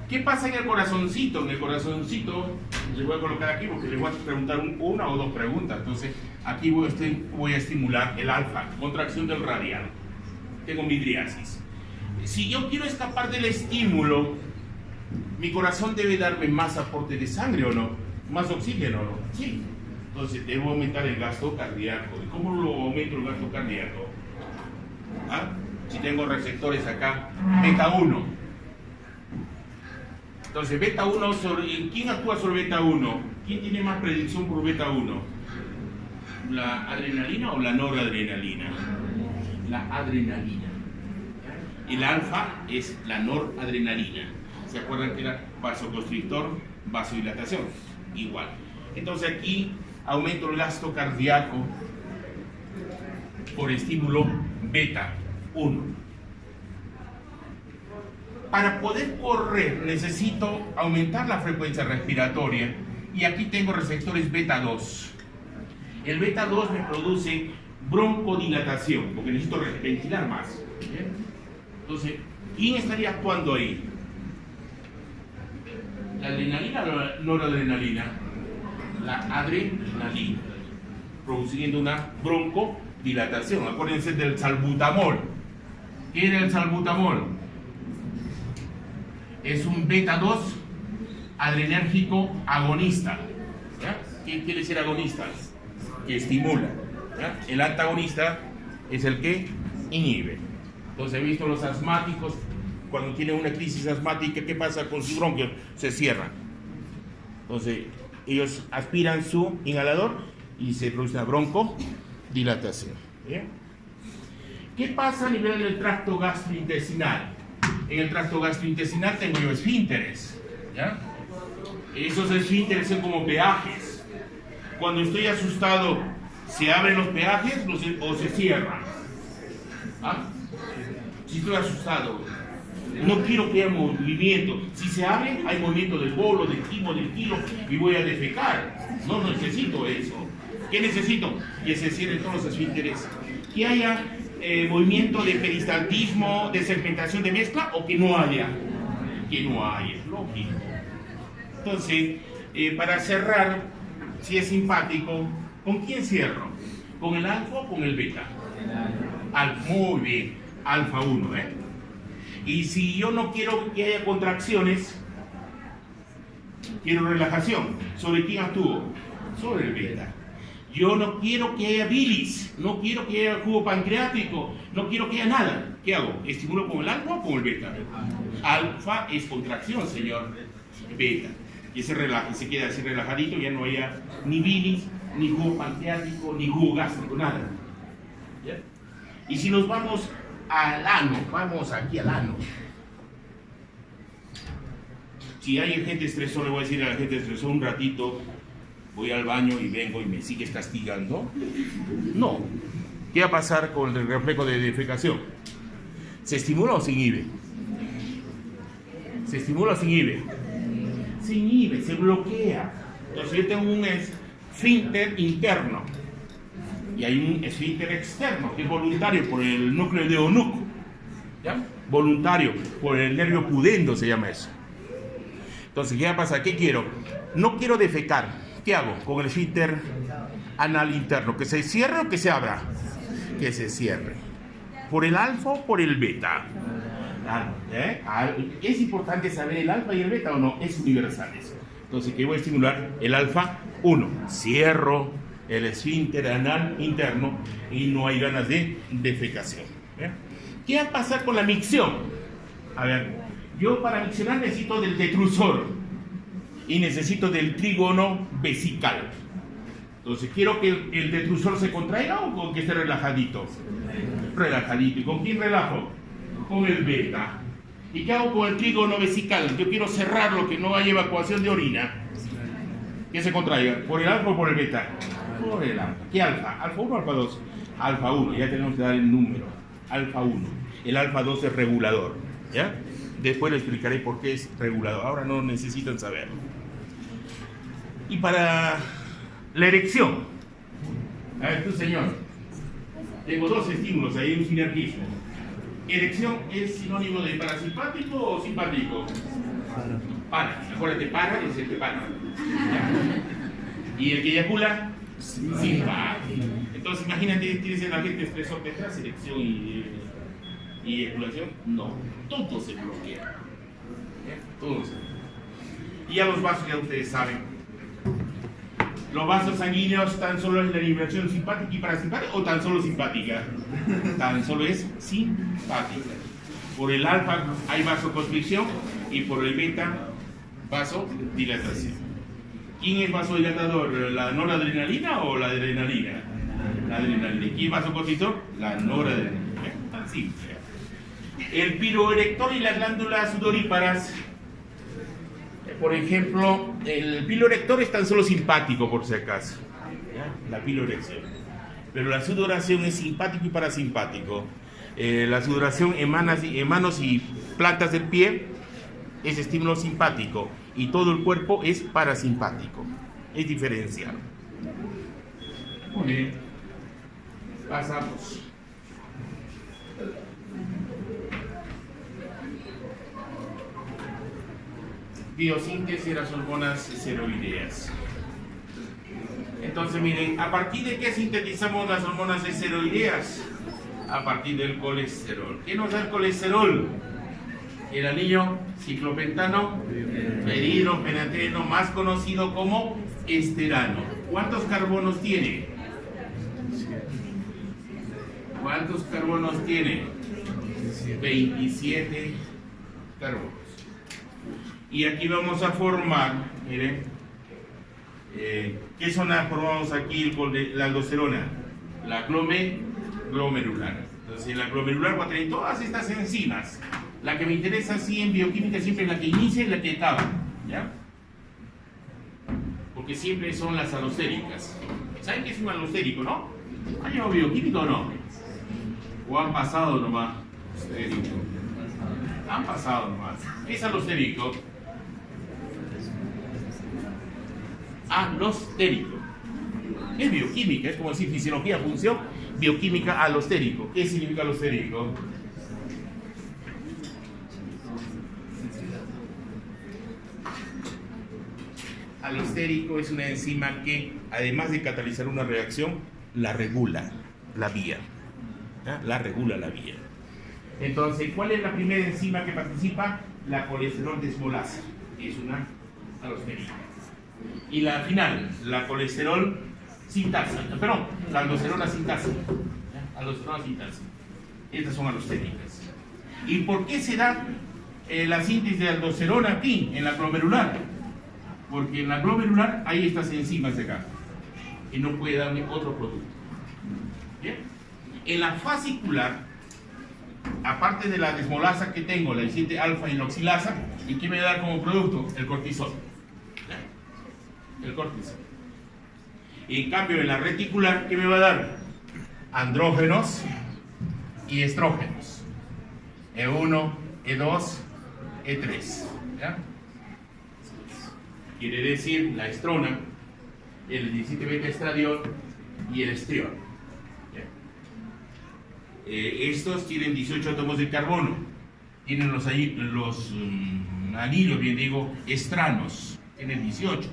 ¿Qué pasa en el corazoncito? En el corazoncito, les voy a colocar aquí porque les voy a preguntar una o dos preguntas. Entonces, aquí voy a estimular el alfa, contracción del radial. Tengo midriasis. Si yo quiero escapar del estímulo, mi corazón debe darme más aporte de sangre o no, más oxígeno o no. Sí. Entonces, debo aumentar el gasto cardíaco. ¿Y cómo lo aumento el gasto cardíaco? ¿Ah? Si tengo receptores acá, beta 1. Entonces, beta 1, ¿quién actúa sobre beta 1? ¿Quién tiene más predicción por beta 1? ¿La adrenalina o la noradrenalina? La adrenalina. El alfa es la noradrenalina. ¿Se acuerdan que era vasoconstrictor, vasodilatación? Igual. Entonces aquí aumento el gasto cardíaco por estímulo beta 1. Para poder correr necesito aumentar la frecuencia respiratoria y aquí tengo receptores beta 2. El beta 2 me produce broncodilatación porque necesito ventilar más. ¿Bien? Entonces, ¿quién estaría actuando ahí? ¿La adrenalina o la noradrenalina? La adrenalina, produciendo una broncodilatación. Acuérdense del salbutamol. ¿Qué era el salbutamol? Es un beta 2 adrenérgico agonista. ¿Ya? ¿Qué quiere decir agonista? Que estimula. ¿Ya? El antagonista es el que inhibe. Entonces he visto los asmáticos, cuando tienen una crisis asmática, ¿qué pasa con sus bronquios? Se cierran. Entonces ellos aspiran su inhalador y se produce una broncodilatación. ¿Bien? ¿Qué pasa a nivel del tracto gastrointestinal? En el tracto gastrointestinal tengo yo esfínteres, ¿ya? Esos esfínteres son como peajes. Cuando estoy asustado, ¿se abren los peajes o se cierran? ¿Ah? Si estoy asustado, no quiero que haya movimiento. Si se abren, hay movimiento del bolo, del timo, del kilo y voy a defecar. No necesito eso. ¿Qué necesito? Que se cierren todos los esfínteres. Que haya movimiento de peristaltismo, de segmentación de mezcla o que no haya. Que no haya, es lógico. Entonces, para cerrar, si es simpático, ¿con quién cierro? ¿Con el alfa o con el beta? Muy bien, alfa 1, ¿eh? Y si yo no quiero que haya contracciones, quiero relajación, ¿sobre quién actúo? Sobre el beta. Yo no quiero que haya bilis, no quiero que haya jugo pancreático, no quiero que haya nada. ¿Qué hago? ¿Estimulo con el alfa o con el beta? Alfa es contracción, señor. Beta. Y se relaja, se queda así relajadito, ya no haya ni bilis, ni jugo pancreático, ni jugo gástrico, nada. ¿Ya? Y si nos vamos al ano, vamos aquí al ano. Si hay gente estresada, le voy a decir a la gente estresada un ratito, voy al baño y vengo y me sigues castigando. No. ¿Qué va a pasar con el reflejo de defecación? ¿Se estimula o se inhibe? ¿Se estimula o se inhibe? Se inhibe, se bloquea. Entonces yo tengo un esfínter interno y hay un esfínter externo que es voluntario por el núcleo de Onuco. ¿Ya? Voluntario por el nervio pudendo se llama eso. Entonces, ¿qué va a pasar? ¿Qué quiero? No quiero defecar. ¿Qué hago? Con el esfínter anal interno. ¿Que se cierre o que se abra? Que se cierre. ¿Por el alfa o por el beta? ¿Es importante saber el alfa y el beta o no? Es universal eso. Entonces, ¿qué voy a estimular? El alfa 1. Cierro el esfínter anal interno y no hay ganas de defecación. ¿Qué va a pasar con la micción? A ver, yo para miccionar necesito del detrusor y necesito del trígono vesical. Entonces, quiero que el detrusor se contraiga o con que esté relajadito. Relajadito. ¿Y con quién relajo? Con el beta. ¿Y qué hago con el trígono vesical? Yo quiero cerrarlo, que no haya evacuación de orina. ¿Qué se contraiga? ¿Por el alfa o por el beta? Por el alfa. ¿Qué alfa? ¿Alfa 1 o alfa 2? Alfa 1, ya tenemos que dar el número. Alfa 1. El alfa 2 es regulador. ¿Ya? Después les explicaré por qué es regulador. Ahora no necesitan saberlo. Y para la erección. A ver, tú, señor. Tengo dos estímulos, ahí hay un sinergismo. ¿Erección es sinónimo de parasimpático o simpático? Para. Acuérdate, para es el que para. ¿Y el que eyacula? Simpático. Entonces, imagínate, tienes el agente estresor detrás, erección y eyaculación. No, todo se bloquea. Todo se bloquea. Y a los vasos ya ustedes saben. ¿Los vasos sanguíneos tan solo es la liberación simpática y parasimpática o tan solo simpática? Tan solo es simpática. Por el alfa hay vasoconstricción y por el beta vasodilatación. ¿Quién es vasodilatador? ¿La noradrenalina o la adrenalina? La adrenalina. ¿Y quién es vasoconstrictor? La noradrenalina. Tan simple. El piroerector y las glándulas sudoríparas. Por ejemplo, el piloerector es tan solo simpático, por si acaso. ¿Ya? La piloerección. Pero la sudoración es simpático y parasimpático. La sudoración en manos y plantas del pie es estímulo simpático y todo el cuerpo es parasimpático. Es diferencial. Muy bien. Pasamos. Biosíntesis de las hormonas esteroideas. Entonces, miren, ¿a partir de qué sintetizamos las hormonas esteroideas? A partir del colesterol. ¿Qué nos da el colesterol? El anillo ciclopentano, peridropenatreno, más conocido como esterano. ¿Cuántos carbonos tiene? ¿Cuántos carbonos tiene? 27 carbonos. Y aquí vamos a formar, miren, ¿qué zona formamos aquí la aldosterona? La glomerular. Entonces, la glomerular va a tener todas estas enzimas. La que me interesa así en bioquímica siempre es la que inicia y la que acaba, ¿ya? Porque siempre son las alostéricas. ¿Saben qué es un alostérico, no? ¿Han llevado bioquímica o no? ¿O han pasado nomás? Alostérico. Han pasado nomás. ¿Qué es alostérico? Alostérico. Es bioquímica, es como decir fisiología, función, bioquímica, alostérico. ¿Qué significa alostérico? Alostérico es una enzima que, además de catalizar una reacción, la regula la vía. ¿Ya? La regula la vía. Entonces, ¿cuál es la primera enzima que participa? La colesterol desmolasa, que es una alostérica. Y la final, la colesterol sintasa, perdón, la aldosterona sintasa. Aldosterona sintasa. Estas son alostéricas. ¿Y por qué se da la síntesis de aldosterona aquí, en la glomerular? Porque en la glomerular hay estas enzimas de acá, y no puede darme otro producto. ¿Bien? En la fascicular, aparte de la desmolasa que tengo, la 17 alfa hidroxilasa, ¿y qué me da como producto? El cortisol. El cortisol. Y en cambio en la reticular, ¿qué me va a dar? Andrógenos y estrógenos. E1, E2, E3. ¿Ya? Quiere decir la estrona, el 17 beta estradiol y el estriol. Estos tienen 18 átomos de carbono. Tienen los anillos, bien digo, estranos. Tienen 18.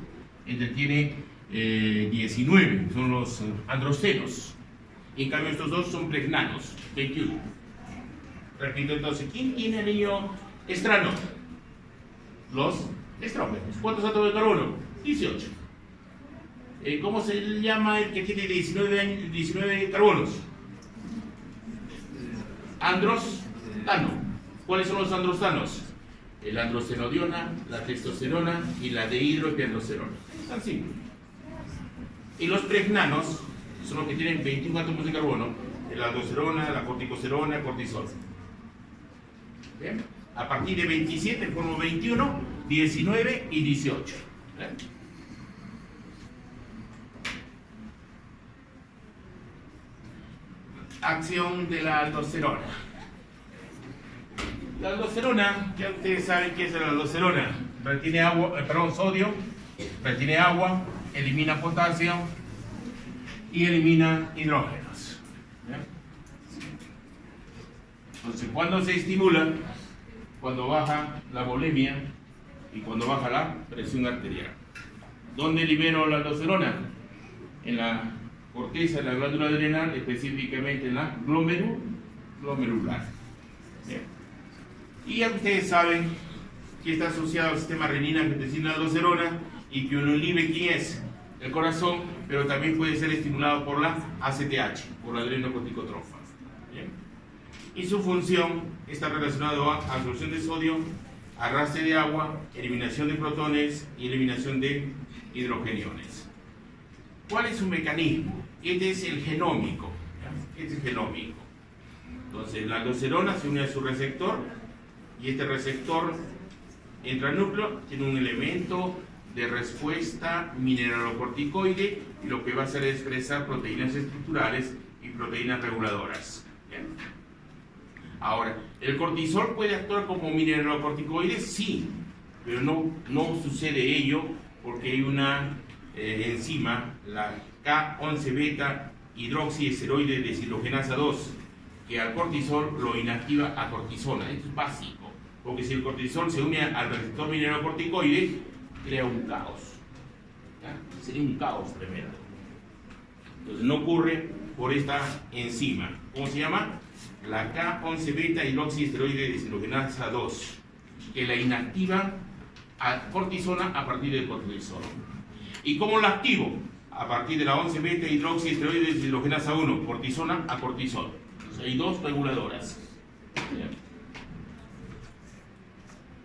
Este tiene 19, son los androstenos. Y en cambio estos dos son pregnanos, 21. Repito entonces, ¿quién tiene anillo estrano? Los estrógenos. ¿Cuántos átomos de carbono? 18. ¿Cómo se llama el que tiene 19 carbonos? Androstano. ¿Cuáles son los androstanos? El androstenodiona, la testosterona y la dehidroepiandrosterona. Tan simple. Y los pregnanos son los que tienen 21 átomos de carbono, la aldosterona, la corticosterona, el cortisol. ¿Bien? A partir de 27 formo 21, 19 y 18. ¿Bien? Acción de la aldosterona. La aldosterona, ya ustedes saben qué es la aldosterona. Retiene agua, sodio, retiene agua, elimina potasio y elimina hidrógenos. ¿Bien? Entonces, cuando se estimula, cuando baja la volemia y cuando baja la presión arterial. ¿Dónde libero la aldosterona? En la corteza de la glándula adrenal, específicamente en la glomerular. Bien. Y ya ustedes saben que está asociado al sistema renina-angiotensina-aldosterona y que uno inhibe quién es el corazón, pero también puede ser estimulado por la ACTH, por la adrenocorticotrofa. Bien. Y su función está relacionada a absorción de sodio, arrastre de agua, eliminación de protones y eliminación de hidrogeniones. ¿Cuál es su mecanismo? Este es el genómico. Este es genómico. Entonces, la aldosterona se une a su receptor y este receptor entra al núcleo, tiene un elemento de respuesta mineralocorticoide y lo que va a hacer es expresar proteínas estructurales y proteínas reguladoras. ¿Bien? Ahora, ¿el cortisol puede actuar como mineralocorticoide? Sí, pero no sucede ello porque hay una enzima, la K11 beta hidroxiesteroide deshidrogenasa 2, que al cortisol lo inactiva a cortisona. Esto es básico, porque si el cortisol se une al receptor mineralocorticoide, crea un caos. ¿Ya? Sería un caos tremendo. Entonces no ocurre por esta enzima. ¿Cómo se llama? La K11 beta hidroxiesteroide deshidrogenasa 2, que la inactiva a cortisona a partir del cortisol. ¿Y cómo la activo? A partir de la 11 beta hidroxiesteroide deshidrogenasa 1, cortisona a cortisol. Entonces hay dos reguladoras. Bien.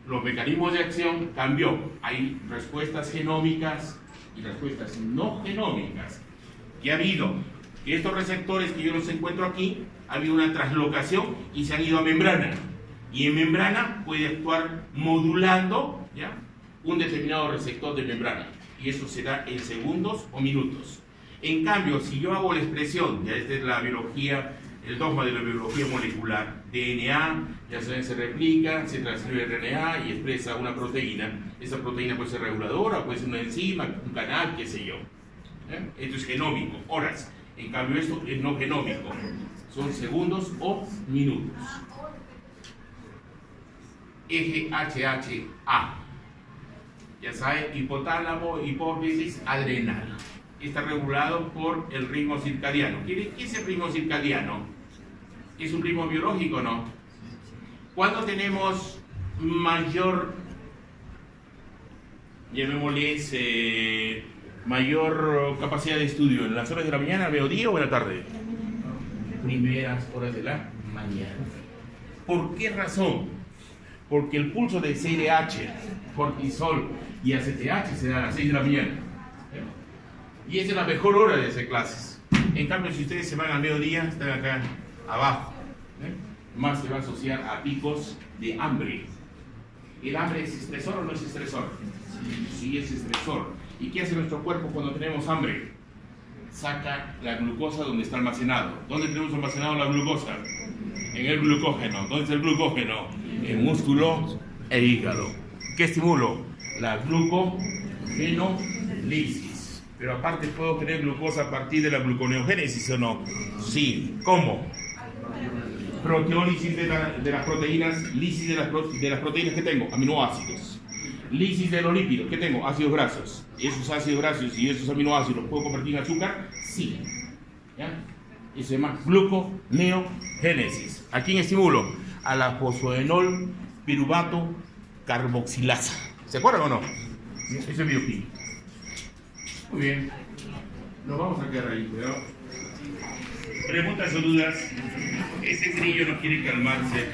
Los mecanismos de acción cambió. Hay respuestas genómicas y respuestas no genómicas. ¿Qué ha habido? Que estos receptores que yo los encuentro aquí, ha habido una translocación y se han ido a membrana. Y en membrana puede actuar modulando, ¿ya?, un determinado receptor de membrana. Y eso se da en segundos o minutos. En cambio, si yo hago la expresión, ya esta es la biología, el dogma de la biología molecular, DNA, ya saben, se replica, se transcribe RNA y expresa una proteína. Esa proteína puede ser reguladora, puede ser una enzima, un canal, qué sé yo. Esto es genómico, horas. En cambio, esto es no genómico, son segundos o minutos. Eje HHA. Ya saben, hipotálamo, hipófisis, adrenal. Está regulado por el ritmo circadiano. ¿Qué es el ritmo circadiano? ¿Es un ritmo biológico o no? ¿Cuándo tenemos mayor, llamémosle, mayor capacidad de estudio? ¿En las horas de la mañana, al mediodía o en la tarde? Primeras horas de la mañana. ¿Por qué razón? Porque el pulso de CRH, cortisol y ACTH se da a las 6 de la mañana. Y esa es la mejor hora de hacer clases. En cambio, si ustedes se van al mediodía, están acá abajo. Más se va a asociar a picos de hambre. ¿El hambre es estresor o no es estresor? Sí, es estresor. ¿Y qué hace nuestro cuerpo cuando tenemos hambre? Saca la glucosa donde está almacenado. ¿Dónde tenemos almacenado la glucosa? En el glucógeno. ¿Dónde está el glucógeno? En músculo e hígado. ¿Qué estimulo? La glucogenolisis. Pero aparte, ¿puedo tener glucosa a partir de la gluconeogénesis o no? Sí. ¿Cómo? Proteólisis de las proteínas, lisis de las proteínas que tengo, aminoácidos. Lisis de los lípidos, ¿qué tengo? Ácidos grasos. ¿Esos ácidos grasos y esos aminoácidos los puedo convertir en azúcar? Sí. ¿Ya? Eso se llama gluconeogénesis. ¿A quién estimulo? A la fosfoenol piruvato carboxilasa. ¿Se acuerdan o no? Eso es bioquímica. Muy bien. Nos vamos a quedar ahí, cuidado. Preguntas o dudas. Ese grillo no quiere calmarse.